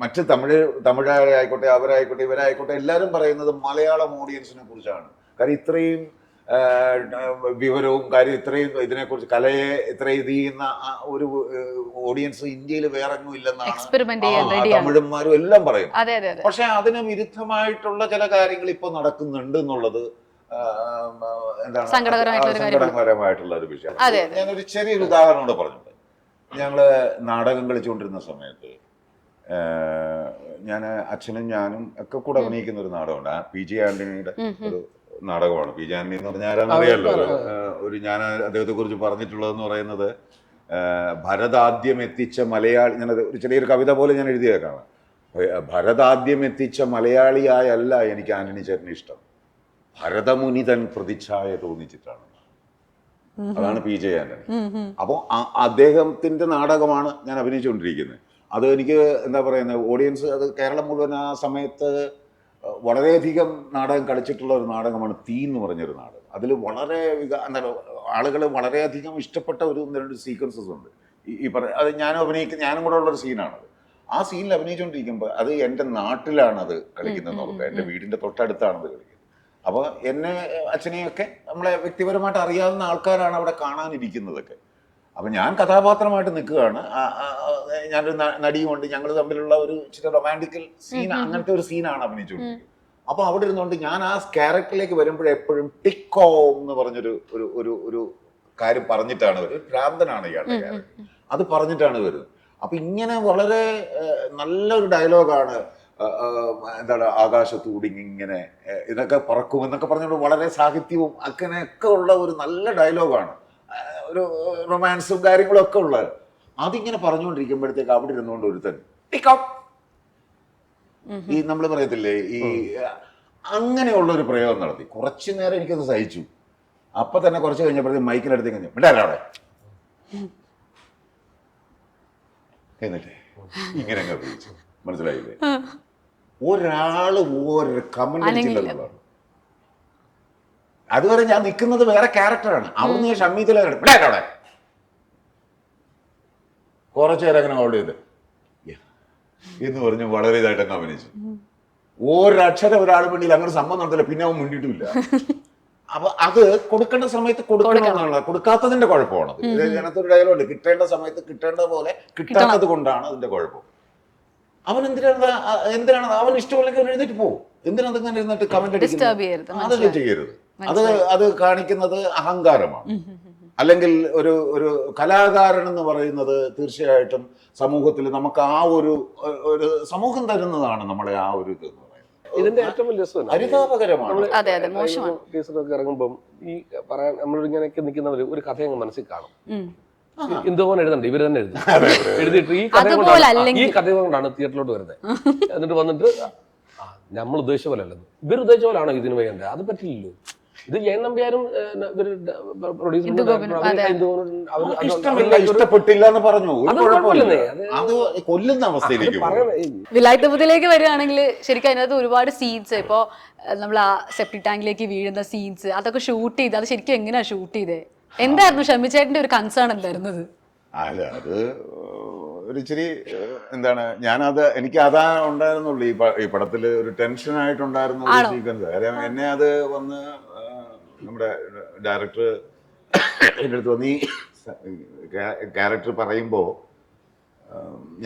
Speaker 1: മറ്റ് തമിഴായിക്കോട്ടെ അവരായിക്കോട്ടെ ഇവരായിക്കോട്ടെ എല്ലാവരും പറയുന്നത് മലയാളം ഓഡിയൻസിനെ കുറിച്ചാണ്. കാര്യം ഇത്രയും വിവരവും ഇത്രയും ഇതിനെക്കുറിച്ച് കലയെ ഇത്രയും ഇത് ചെയ്യുന്ന ഒരു ഓഡിയൻസ് ഇന്ത്യയിൽ വേറെ ഒന്നും ഇല്ലെന്നാണ് തമിഴന്മാരും എല്ലാം പറയും. പക്ഷെ അതിന് വിരുദ്ധമായിട്ടുള്ള ചില കാര്യങ്ങൾ ഇപ്പൊ നടക്കുന്നുണ്ട് എന്നുള്ളത് എന്താണ് സങ്കടകരമായിട്ടുള്ള ഒരു വിഷയം. ഞാനൊരു ചെറിയൊരു ഉദാഹരണം കൂടെ പറഞ്ഞിട്ടുണ്ട്. ഞങ്ങള് നാടകം കളിച്ചുകൊണ്ടിരുന്ന സമയത്ത് ഞാൻ അച്ഛനും ഞാനും ഒക്കെ കൂടെ അഭിനയിക്കുന്ന ഒരു നാടകമുണ്ട്. PG ആന്റണിയുടെ ഒരു നാടകമാണ്. PG ആന്റണി എന്ന് പറഞ്ഞാൽ ആരാണെന്ന് അറിയാമല്ലോ. ഞാൻ അദ്ദേഹത്തെ കുറിച്ച് പറഞ്ഞിട്ടുള്ളതെന്ന് പറയുന്നത് ഭരതാദ്യം എത്തിച്ച മലയാളി, ഞാനത് ഒരു ചെറിയൊരു കവിത പോലെ ഞാൻ എഴുതിയേക്കാണ്. ഭരതാദ്യം എത്തിച്ച മലയാളിയായല്ല എനിക്ക് ആന്റണി ചേട്ടന് ഇഷ്ടം, ഭരതമുനി തൻ പ്രതിച്ഛായ തോന്നിച്ചിട്ടാണ്. അതാണ് PJ ആന്റണി. അപ്പോൾ അദ്ദേഹത്തിന്റെ നാടകമാണ് ഞാൻ അഭിനയിച്ചുകൊണ്ടിരിക്കുന്നത്. അത് എനിക്ക് എന്താ പറയുന്നത്, ഓഡിയൻസ്, അത് കേരളം മുഴുവൻ ആ സമയത്ത് വളരെയധികം നാടകം കളിച്ചിട്ടുള്ള ഒരു നാടകമാണ് തീ എന്ന് പറഞ്ഞൊരു നാടകം. അതിൽ വളരെ എന്താ ആളുകൾ വളരെയധികം ഇഷ്ടപ്പെട്ട ഒരു സീക്വൻസസ് ഉണ്ട്. അത് ഞാനും കൂടെ ഉള്ളൊരു സീനാണത്. ആ സീനിൽ അഭിനയിച്ചുകൊണ്ടിരിക്കുമ്പോൾ അത് എൻ്റെ നാട്ടിലാണ് അത് കളിക്കുന്നത് ഓർക്കുക, എൻ്റെ വീടിൻ്റെ തൊട്ടടുത്താണത് കളിക്കുന്നത്. അപ്പോൾ എന്നെ അച്ഛനെയൊക്കെ നമ്മളെ വ്യക്തിപരമായിട്ട് അറിയാവുന്ന ആൾക്കാരാണ് അവിടെ കാണാനിരിക്കുന്നതൊക്കെ. അപ്പം ഞാൻ കഥാപാത്രമായിട്ട് നിൽക്കുകയാണ്, ഞാനൊരു നടിയുമുണ്ട്, ഞങ്ങൾ തമ്മിലുള്ള ഒരു ഇച്ചിരി റൊമാൻറ്റിക്കൽ സീൻ, അങ്ങനത്തെ ഒരു സീനാണ് അഭിനയിച്ചുകൊണ്ടിരിക്കുന്നത്. അപ്പോൾ അവിടെ ഇരുന്നുകൊണ്ട് ഞാൻ ആ ക്യാരക്ടറിലേക്ക് വരുമ്പോഴെപ്പോഴും ടിക്കോ എന്ന് പറഞ്ഞൊരു ഒരു ഒരു ഒരു കാര്യം പറഞ്ഞിട്ടാണ് വരുന്നത്. ഭ്രാന്തനാണ് ഇയാളുടെ ക്യാരക്ടർ, അത് പറഞ്ഞിട്ടാണ് വരുന്നത്. അപ്പം ഇങ്ങനെ വളരെ നല്ലൊരു ഡയലോഗാണ്. എന്താണ്, ആകാശത്തൂടിങ് ഇങ്ങനെ ഇതൊക്കെ പറക്കുമെന്നൊക്കെ പറഞ്ഞുകൊണ്ട് വളരെ സാഹിത്യവും അങ്ങനെയൊക്കെ ഉള്ള ഒരു നല്ല ഡയലോഗാണ്, ഒരു റൊമാൻസും കാര്യങ്ങളും ഒക്കെ ഉള്ളത്. അതിങ്ങനെ പറഞ്ഞുകൊണ്ടിരിക്കുമ്പോഴത്തേക്ക് അവിടെ ഇരുന്നുകൊണ്ട് ഒരുത്തൻ ഈ നമ്മൾ പറയത്തില്ലേ, ഈ അങ്ങനെയുള്ള ഒരു പ്രയോഗം നടത്തി. കുറച്ചു നേരം എനിക്കത് സഹിച്ചു. അപ്പൊ തന്നെ കുറച്ച് കഴിഞ്ഞപ്പോഴത്തേക്ക് മൈക്കിനടുത്ത് കഴിഞ്ഞു മിണ്ടാലോ അവിടെ, എന്നിട്ട് ഇങ്ങനെ അങ്ങ് അഭിനയിച്ചു. മനസ്സിലായില്ലേ? ഒരാള് ഒരു കമന്റ് അടിച്ചില്ലെന്നുള്ളതാണ്. അതുവരെ ഞാൻ നിൽക്കുന്നത് വേറെ ക്യാരക്ടറാണ്. അവിടുന്ന് ഞാൻ ഷമ്മീത്തിലാണ് അവിടെ കുറച്ചു നേരം അങ്ങനെ ഹോൾഡ് ചെയ്ത് എന്ന് പറഞ്ഞ് വളരെ ഇതായിട്ട് അങ്ങ് അഭിനയിച്ചു. ഒരക്ഷരം ഒരാൾ വേണ്ടിയില്ല, അങ്ങനെ സമ്മതം നടത്തില്ല. പിന്നെ അവൻ മിണ്ടിയിട്ടില്ല. അപ്പൊ അത് കൊടുക്കേണ്ട സമയത്ത് കൊടുക്കണമെന്നുള്ള, കൊടുക്കാത്തതിന്റെ കുഴപ്പമാണ്. ഇതിനകത്തൊരു ഡയലോഗ്, കിട്ടേണ്ട സമയത്ത് കിട്ടേണ്ട പോലെ കിട്ടാത്തത് കൊണ്ടാണ് അതിന്റെ കുഴപ്പം. അവൻ എന്തിനാണ് അവൻ ഇഷ്ടമല്ലെങ്കിൽ അവൻ എഴുന്നേറ്റ് പോകും. എന്തിനാ അങ്ങനെ ഇരുന്നിട്ട് കമന്റ് അടിക്കുന്നത്? അതൊക്കെ ചെയ്യരുത്. അത് കാണിക്കുന്നത് അഹങ്കാരമാണ്. അല്ലെങ്കിൽ ഒരു കലാകാരൻ എന്ന് പറയുന്നത് തീർച്ചയായിട്ടും സമൂഹത്തിൽ നമുക്ക് ആ ഒരു സമൂഹം തരുന്നതാണ് നമ്മളെ ആ ഒരു ഇത് എന്ന് പറയുന്നത്.
Speaker 2: ഇതിന്റെ ഏറ്റവും വലിയ
Speaker 1: ഹരിതാപകരമാണ്.
Speaker 2: ടീച്ചറൊക്കെ ഇറങ്ങുമ്പോൾ ഈ പറയാൻ നമ്മളിങ്ങനെയൊക്കെ നിൽക്കുന്നവര് ഒരു കഥ അങ്ങ് മനസ്സിൽ കാണും. എന്തോന്ന് എഴുതണ്ട, ഇവര് തന്നെ എഴുതിയിട്ട് ഈ കഥ കൊണ്ടാണ് തിയേറ്ററിലോട്ട് വരുന്നത്. എന്നിട്ട് വന്നിട്ട് നമ്മൾ ഉദ്ദേശിച്ച പോലെ അല്ലെന്ന്, ഇവർ ഉദ്ദേശിച്ച പോലാണോ ഇതിന് വേണ്ടത്? അത് പറ്റില്ലല്ലോ. ഇത് ജയൻ നമ്പ്യാരും
Speaker 1: ഇഷ്ടപ്പെട്ടില്ല എന്ന് പറഞ്ഞു. അത് കൊല്ലുന്ന അവസ്ഥയിലേക്ക്.
Speaker 3: വിലായത്തപ്പത്തിലേക്ക് വരികയാണെങ്കിൽ ശരിക്കും അതിനകത്ത് ഒരുപാട് സീൻസ്, ഇപ്പോൾ നമ്മൾ ആ സെപ്റ്റിക് ടാങ്കിലേക്ക് വീഴുന്ന സീൻസ്, അതൊക്കെ ഷൂട്ട് ചെയ്ത് അത് ശരിക്കും എങ്ങനെയാ ഷൂട്ട് ചെയ്തേ? എന്തായിരുന്നു ഷമ്മിച്ചേട്ടന്റെ ഒരു കൺസേൺ എന്തായിരുന്നത്?
Speaker 1: അല്ല, അത് ഒരു ഇച്ചിരി എന്താണ്, എനിക്ക് അതാ ഉണ്ടായിരുന്നുള്ളൂ ഈ പടത്തിൽ ഒരു ടെൻഷനായിട്ടുണ്ടായിരുന്ന ഒരു സീക്വൻസ്. കാര്യം എന്നെ അത് വന്ന് നമ്മുടെ ഡയറക്ടർ എൻ്റെ അടുത്ത് വന്ന് ഈ ക്യാരക്ടർ പറയുമ്പോൾ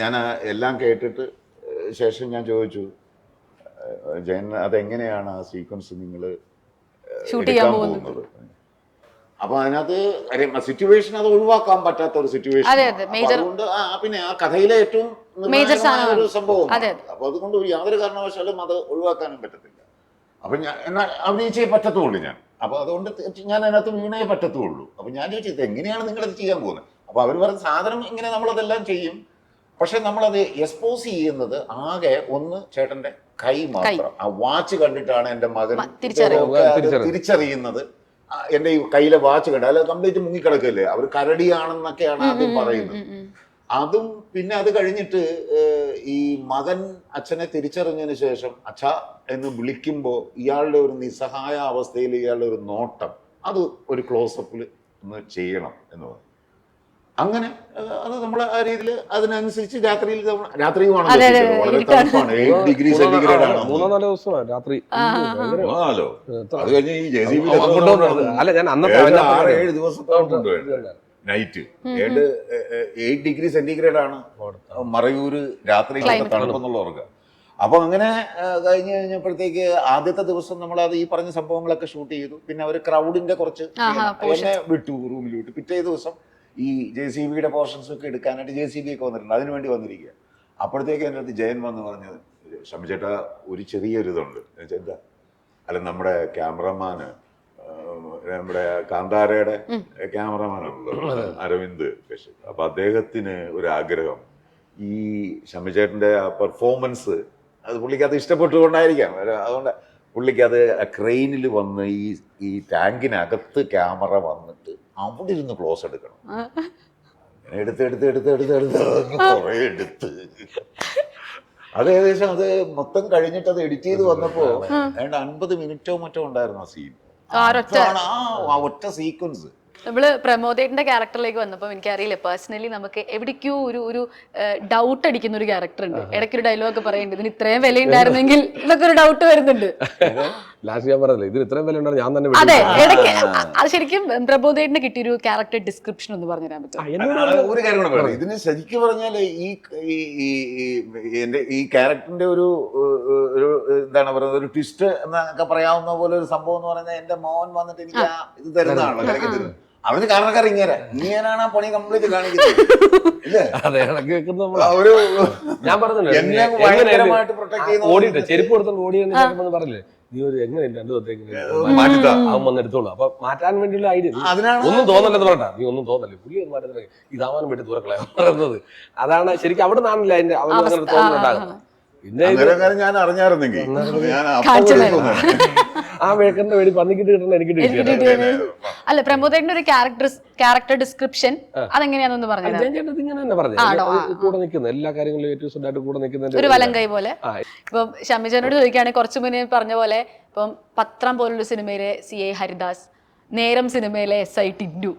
Speaker 1: ഞാൻ എല്ലാം കേട്ടിട്ട് ശേഷം ഞാൻ ചോദിച്ചു, ജയൻ അതെങ്ങനെയാണ് ആ സീക്വൻസ് നിങ്ങൾ എടുക്കാൻ പോകുന്നത്? അപ്പൊ അതിനകത്ത് സിറ്റുവേഷൻ അത് ഒഴിവാക്കാൻ പറ്റാത്ത ഒരു സിറ്റുവേഷൻ. അതുകൊണ്ട് പിന്നെ ആ കഥയിലെ ഏറ്റവും ഒരു സംഭവം. അപ്പൊ അതുകൊണ്ട് യാതൊരു കാരണവശാലും അത് ഒഴിവാക്കാനും പറ്റത്തില്ല. അപ്പൊ ഞാൻ എന്നാൽ അഭിനയിച്ചേ പറ്റത്തുള്ളൂ ഞാൻ. അപ്പൊ അതുകൊണ്ട് ഞാൻ അതിനകത്ത് വീണേ പറ്റത്തുള്ളൂ. അപ്പൊ ഞാൻ ചോദിച്ചത് എങ്ങനെയാണ് നിങ്ങളത് ചെയ്യാൻ പോകുന്നത്? അപ്പൊ അവർ പറഞ്ഞ സാധനം ഇങ്ങനെ നമ്മളതെല്ലാം ചെയ്യും, പക്ഷെ നമ്മളത് എക്സ്പോസ് ചെയ്യുന്നത് ആകെ ഒന്ന് ചേട്ടന്റെ കൈ മാത്രം. ആ വാച്ച് കണ്ടിട്ടാണ് എൻ്റെ മകൻ തിരിച്ചറിയുന്നത്. എൻ്റെ ഈ കയ്യിലെ വാച്ച് കണ്ട അല്ല കംപ്ലീറ്റ് മുങ്ങിക്കിടക്കല്ലേ, അവർ കരടിയാണെന്നൊക്കെയാണ് ആദ്യം പറയുന്നത്. അതും പിന്നെ അത് കഴിഞ്ഞിട്ട് ഈ മകൻ അച്ഛനെ തിരിച്ചറിഞ്ഞതിന് ശേഷം അച്ഛാ എന്ന് വിളിക്കുമ്പോൾ ഇയാളുടെ ഒരു നിസ്സഹായ അവസ്ഥയിൽ ഇയാളുടെ ഒരു നോട്ടം, അത് ഒരു ക്ലോസപ്പിൽ ഒന്ന് ചെയ്യണം എന്ന് പറഞ്ഞു. അങ്ങനെ അത് നമ്മൾ ആ രീതിയിൽ അതിനനുസരിച്ച് രാത്രിയുമാണ് വളരെ തണുപ്പാണ്, 8 ഡിഗ്രി സെന്റിഗ്രേഡ് ആണ്.
Speaker 2: 3-4 ദിവസമാണ് രാത്രി.
Speaker 1: അത് കഴിഞ്ഞ് ഈ JCB 6-7 ദിവസത്തോളം നൈറ്റ് 8 ഡിഗ്രി സെന്റിഗ്രേഡ് ആണ് മറയൂര് രാത്രി തണുപ്പെന്നുള്ളവർക്ക്. അപ്പൊ അങ്ങനെ കഴിഞ്ഞ് കഴിഞ്ഞപ്പോഴത്തേക്ക് ആദ്യത്തെ ദിവസം നമ്മളത് ഈ പറഞ്ഞ സംഭവങ്ങളൊക്കെ ഷൂട്ട് ചെയ്തു. പിന്നെ അവർ ക്രൗഡിന്റെ കുറച്ച് എന്നെ വിട്ടു, റൂമിൽ വിട്ടു. പിറ്റേ ദിവസം ഈ JCBയുടെ പോർഷൻസ് ഒക്കെ എടുക്കാനായിട്ട് JCB ഒക്കെ വന്നിട്ടുണ്ട്, അതിനുവേണ്ടി വന്നിരിക്കുക. അപ്പോഴത്തേക്ക് എൻ്റെ അടുത്ത് ജയൻ വന്ന് പറഞ്ഞത്, ഷമ്മിച്ചേട്ടാ ഒരു ചെറിയൊരിതുണ്ട്. എന്താ? അല്ല, നമ്മുടെ ക്യാമറമാന് നമ്മുടെ കാന്താരയുടെ ക്യാമറമാനാണല്ലോ അരവിന്ദ് കശ്യപ്. അപ്പൊ അദ്ദേഹത്തിന് ഒരു ആഗ്രഹം ഈ ഷമ്മിച്ചേട്ടന്റെ ആ പെർഫോമൻസ് അത് പുള്ളിക്ക് അത് ഇഷ്ടപ്പെട്ടുകൊണ്ടായിരിക്കാം. അതുകൊണ്ട് പുള്ളിക്ക് അത് ക്രെയിനിൽ വന്ന് ഈ ടാങ്കിനകത്ത് ക്യാമറ വന്നിട്ട് അവിടെ ഇരുന്ന് ക്ലോസ് എടുക്കണം. എടുത്ത് കുറേ എടുത്ത് അത് ഏകദേശം അത് മൊത്തം കഴിഞ്ഞിട്ട് അത് എഡിറ്റ് ചെയ്ത് വന്നപ്പോ ഏതാണ്ട് 50 മിനിറ്റോ മറ്റോ ഉണ്ടായിരുന്നു ആ സീൻ. ആ ഒറ്റ സീക്വൻസ്.
Speaker 3: നമ്മള് പ്രമോദേട്ടന്റെ ക്യാരക്ടറിലേക്ക് വന്നപ്പോൾ എനിക്കറിയില്ല, പേഴ്സണലി നമുക്ക് എവിടേക്കോ ഒരു ഡൗട്ട് അടിക്കുന്ന ഒരു ക്യാരക്ടർ ഉണ്ട്. ഇടയ്ക്കൊരു ഡയലോഗ് പറയുന്നുണ്ട്, ഇതിന് ഇത്രയും വില ഉണ്ടായിരുന്നെങ്കിൽ എന്നൊക്കെ ഒരു ഡൗട്ട് വരുന്നുണ്ട്.
Speaker 2: ലാസ്റ്റ് ഞാൻ പറഞ്ഞില്ല ഇതിന് ഇത്രയും വില ഉണ്ടായിരുന്നു, ഞാൻ തന്നെ.
Speaker 3: അതെ, ഇടയ്ക്ക് അത് ശരിക്കും പ്രമോദേട്ടന് കിട്ടിയൊരു ക്യാരക്ടർ ഡിസ്ക്രിപ്ഷൻ ഒന്ന് പറഞ്ഞു തരാൻ പറ്റും?
Speaker 1: ഒരു കാര്യം കൂടെ പറയാം. ഇതിന് ശരിക്കും പറഞ്ഞാൽ എന്റെ ഈ ക്യാരക്ടറിന്റെ ഒരു എന്താണ് പറയുന്നത്, ഒരു ട്വിസ്റ്റ് എന്നൊക്കെ പറയാവുന്ന പോലെ ഒരു സംഭവം എന്ന് പറയുന്നത് എന്റെ മോൻ വന്നിട്ട് എനിക്ക് ഇത് തരുന്നതാണല്ലോ, കളിക്ക് തരുന്നത്. അവന് കാരണക്കാർ ഇങ്ങനെയാണ് ആ പണി കംപ്ലീറ്റ് കാണിക്കുന്നത്.
Speaker 2: ഞാൻ പറഞ്ഞില്ലേ ഓടിയിട്ട് ചെരുപ്പ് കൊടുത്തോണ്ട് ഓടിയെന്ന് പറഞ്ഞില്ലേ, നീ ഒരു എങ്ങനെ രണ്ടു അവൻ വന്നെടുത്തോളൂ. അപ്പൊ മാറ്റാൻ വേണ്ടിയുള്ള ഐഡിയ ഒന്നും തോന്നല്ലെന്ന് പറഞ്ഞാ, നീ ഒന്നും തോന്നല്ലേ, പുള്ളി ഒന്നും മാറ്റുന്നില്ല, ഇതാവാൻ വേണ്ടി ദൂരക്കളയാ പറയുന്നത്. അതാണ് ശരിക്കും അവിടെ നിന്നാണല്ലേ അതിന്റെ അവന് തോന്നുന്നുണ്ടാകുന്നത്. പിന്നെ
Speaker 1: ഞാൻ അറിഞ്ഞായിരുന്നെങ്കിൽ
Speaker 2: ആ വേക്കറിന്റെ വേണ്ടി പന്നിക്കിട്ട് കിട്ടണം എനിക്ക്.
Speaker 3: അല്ല, പ്രമോദേട്ടന്റെ ഒരു ക്യാരക്ടർ ഡിസ്ക്രിപ്ഷൻ അതെങ്ങനെയാണെന്ന് പറഞ്ഞു.
Speaker 2: ഇങ്ങനെ തന്നെ പറഞ്ഞു, കൂടെ നിൽക്കുന്നത് എല്ലാ കാര്യങ്ങളിലും ഏറ്റവും ആയിട്ട് കൂടെ നിൽക്കുന്നതിന്റെ
Speaker 3: ഒരു വലം കൈ പോലെ. ഇപ്പം ഷമ്മിച്ചനോട് ചോദിക്കുകയാണെങ്കിൽ കുറച്ചു മുന്നേ പറഞ്ഞ പോലെ ഇപ്പം പത്രം പോലുള്ള സിനിമയിലെ CI ഹരിദാസ്, നേരം സിനിമയിലെ SI ടിൻഡു,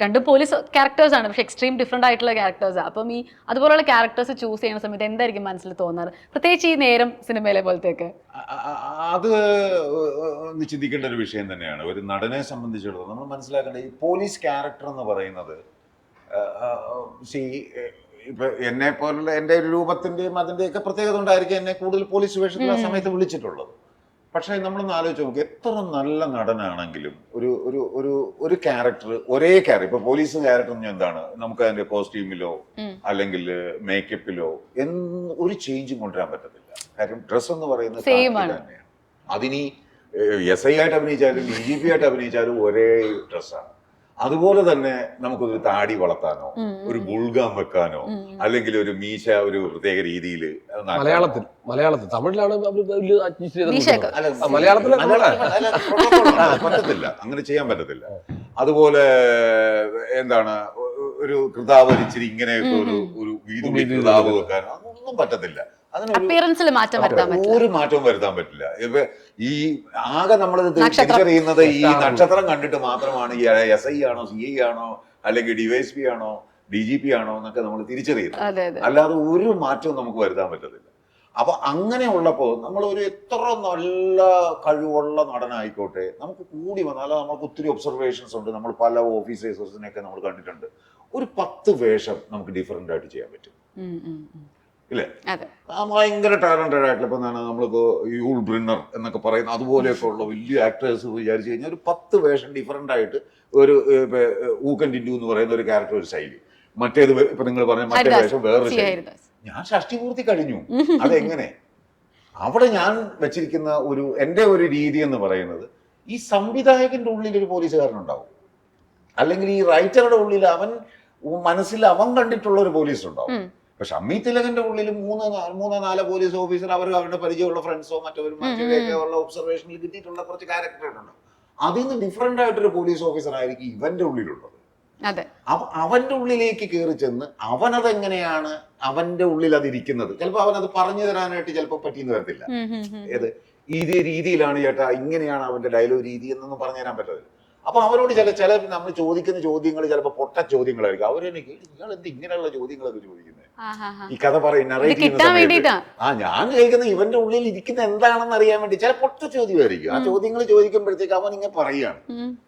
Speaker 3: രണ്ട് പോലീസ് ക്യാരക്ടേഴ്സ് ആണ്, പക്ഷെ എക്സ്ട്രീം ഡിഫറെന്റ് ആയിട്ടുള്ള ക്യാരക്ടേഴ്സാണ്. അപ്പം ഈ അതുപോലുള്ള ക്യാരക്ടേഴ്സ് ചൂസ് ചെയ്യുന്ന സമയത്ത് എന്തായിരിക്കും മനസ്സിൽ തോന്നാറ്, പ്രത്യേകിച്ച് ഈ നേരം സിനിമയിലെ പോലത്തേക്ക്?
Speaker 1: അത് ചിന്തിക്കേണ്ട ഒരു വിഷയം തന്നെയാണ്. ഒരു നടനെ സംബന്ധിച്ചിടത്തോളം നമ്മൾ മനസ്സിലാക്കേണ്ട ഈ പോലീസ് ക്യാരക്ടർ എന്ന് പറയുന്നത്, ഇപ്പൊ എന്നെ പോലുള്ള എൻ്റെ ഒരു രൂപത്തിന്റെയും അതിന്റെയൊക്കെ പ്രത്യേകത ഉണ്ടായിരിക്കും എന്നെ കൂടുതൽ പോലീസ് വേഷത്തിൽ ആ സമയത്ത് വിളിച്ചിട്ടുള്ളത്. പക്ഷേ നമ്മളൊന്ന് ആലോചിച്ച് നോക്കുക, എത്ര നല്ല നടനാണെങ്കിലും ഒരു ക്യാരക്ടർ ഒരേ ക്യാരക്ടർ, ഇപ്പൊ പോലീസ് ക്യാരക്ടർ എന്താണ്, നമുക്ക് അതിന്റെ കോസ്റ്റ്യൂമിലോ അല്ലെങ്കിൽ മേക്കപ്പിലോ ഒരു ചേഞ്ചും കൊണ്ടുവരാൻ പറ്റത്തില്ല. കാര്യം ഡ്രസ് എന്ന് പറയുന്നത് തന്നെയാണ്. അതിനി SI ആയിട്ട് അഭിനയിച്ചാലും DGP ആയിട്ട് അഭിനയിച്ചാലും ഒരേ ഡ്രസ്സാണ്. അതുപോലെ തന്നെ നമുക്കൊരു താടി വളർത്താനോ ഒരു ബുൾഗാം വെക്കാനോ അല്ലെങ്കിൽ ഒരു മീശ ഒരു പ്രത്യേക രീതിയിൽ
Speaker 2: മലയാളത്തിൽ തമിഴിലാണ്
Speaker 1: പറ്റത്തില്ല, അങ്ങനെ ചെയ്യാൻ പറ്റത്തില്ല. അതുപോലെ എന്താണ് ഒരു കൃതാവ് ഇച്ചിരി ഇങ്ങനെയൊക്കെ ഒരു വീതുള്ളി കൃതാവ് വെക്കാൻ അതൊന്നും പറ്റത്തില്ല. ഒരു മാറ്റവും വരുത്താൻ പറ്റില്ല. ഈ ആകെ നമ്മളത് തിരിച്ചറിയുന്നത് ഈ നക്ഷത്രം കണ്ടിട്ട് മാത്രമാണ് ഈ SI ആണോ CI ആണോ അല്ലെങ്കിൽ DYSP ആണോ DGP ആണോ എന്നൊക്കെ നമ്മൾ തിരിച്ചറിയുന്നത്. അല്ലാതെ ഒരു മാറ്റവും നമുക്ക് വരുത്താൻ പറ്റത്തില്ല. അപ്പൊ അങ്ങനെ ഉള്ളപ്പോ നമ്മൾ ഒരു എത്ര നല്ല കഴിവുള്ള നടനായിക്കോട്ടെ, നമുക്ക് കൂടി വന്നാൽ നമുക്ക് ഒത്തിരി ഒബ്സർവേഷൻസ് ഉണ്ട്. നമ്മൾ പല ഓഫീസേഴ്സിനെയൊക്കെ നമ്മൾ കണ്ടിട്ടുണ്ട്. ഒരു 10 വേഷം നമുക്ക് ഡിഫറെന്റ് ആയിട്ട് ചെയ്യാൻ പറ്റും, ഇല്ലേ? ഭയങ്കര ടാലന്റഡ് ആയിട്ടുള്ള ഇപ്പൊ എന്താണ് നമ്മളിപ്പോ യൂൾ ബ്രിന്നർ എന്നൊക്കെ പറയുന്ന അതുപോലെയൊക്കെ ഉള്ള വലിയ ആക്ടേഴ്സ് വിചാരിച്ചു കഴിഞ്ഞാൽ ഒരു 10 വേഷം ഡിഫറെന്റ് ആയിട്ട് ഒരു ഊക്കൻ ടിൻഡു എന്ന് പറയുന്ന ഒരു ക്യാരക്ടർ ഒരു ശൈലി, മറ്റേത് ഇപ്പൊ നിങ്ങൾ പറഞ്ഞ മറ്റേ വേഷം വേറൊരു ശൈലി. ഞാൻ ഷഷ്ടിപൂർത്തി കഴിഞ്ഞു. അതെങ്ങനെ? അവിടെ ഞാൻ വെച്ചിരിക്കുന്ന എന്റെ ഒരു രീതി എന്ന് പറയുന്നത്, ഈ സംവിധായകന്റെ ഉള്ളിൽ ഒരു പോലീസുകാരനുണ്ടാവും, അല്ലെങ്കിൽ ഈ റൈറ്ററുടെ ഉള്ളിൽ മനസ്സിൽ അവൻ കണ്ടിട്ടുള്ള ഒരു പോലീസ് ഉണ്ടാവും. ഇപ്പൊ ഷമ്മി തിലകന്റെ ഉള്ളിൽ 3-4 പോലീസ് ഓഫീസർ അവരുടെ പരിചയമുള്ള ഫ്രണ്ട്സോ മറ്റവരും മറ്റൊക്കെ ഉള്ള ഒബ്സർവേഷനിൽ കിട്ടിയിട്ടുള്ള കുറച്ച് ക്യാരക്ടറുകളുണ്ട്. അതിൽ നിന്ന് ഡിഫറെന്റ് ആയിട്ടൊരു പോലീസ് ഓഫീസർ ആയിരിക്കും ഇവന്റെ ഉള്ളിലുള്ളത്. അപ്പൊ അവന്റെ ഉള്ളിലേക്ക് കയറി ചെന്ന് അവനതെങ്ങനെയാണ് അവന്റെ ഉള്ളിൽ അതിരിക്കുന്നത്, ചിലപ്പോ അവനത് പറഞ്ഞു തരാനായിട്ട് ചിലപ്പോ പറ്റിയെന്ന് വരത്തില്ല. ഏത് ഈ രീതിയിലാണ് ചേട്ടാ, ഇങ്ങനെയാണ് അവന്റെ ഡയലോഗ് രീതി എന്നൊന്നും പറഞ്ഞു തരാൻ പറ്റത്തില്ല. അപ്പൊ അവരോട് ചില നമ്മൾ ചോദിക്കുന്ന ചോദ്യങ്ങൾ ചിലപ്പോൾ പൊട്ട ചോദ്യങ്ങളായിരിക്കും. അവരെനിക്ക് നിങ്ങൾ എന്ത് ഇങ്ങനെയുള്ള ചോദ്യങ്ങളൊക്കെ ചോദിക്കുന്നത്, ഈ കഥ ഞാൻ കേൾക്കുന്ന ഇവന്റെ ഉള്ളിൽ ഇരിക്കുന്ന എന്താണെന്ന് അറിയാൻ വേണ്ടി ചില പൊട്ട ചോദ്യമായിരിക്കും. ആ ചോദ്യങ്ങൾ ചോദിക്കുമ്പോഴത്തേക്ക് അവൻ ഇങ്ങനെ പറയുകയാണ്.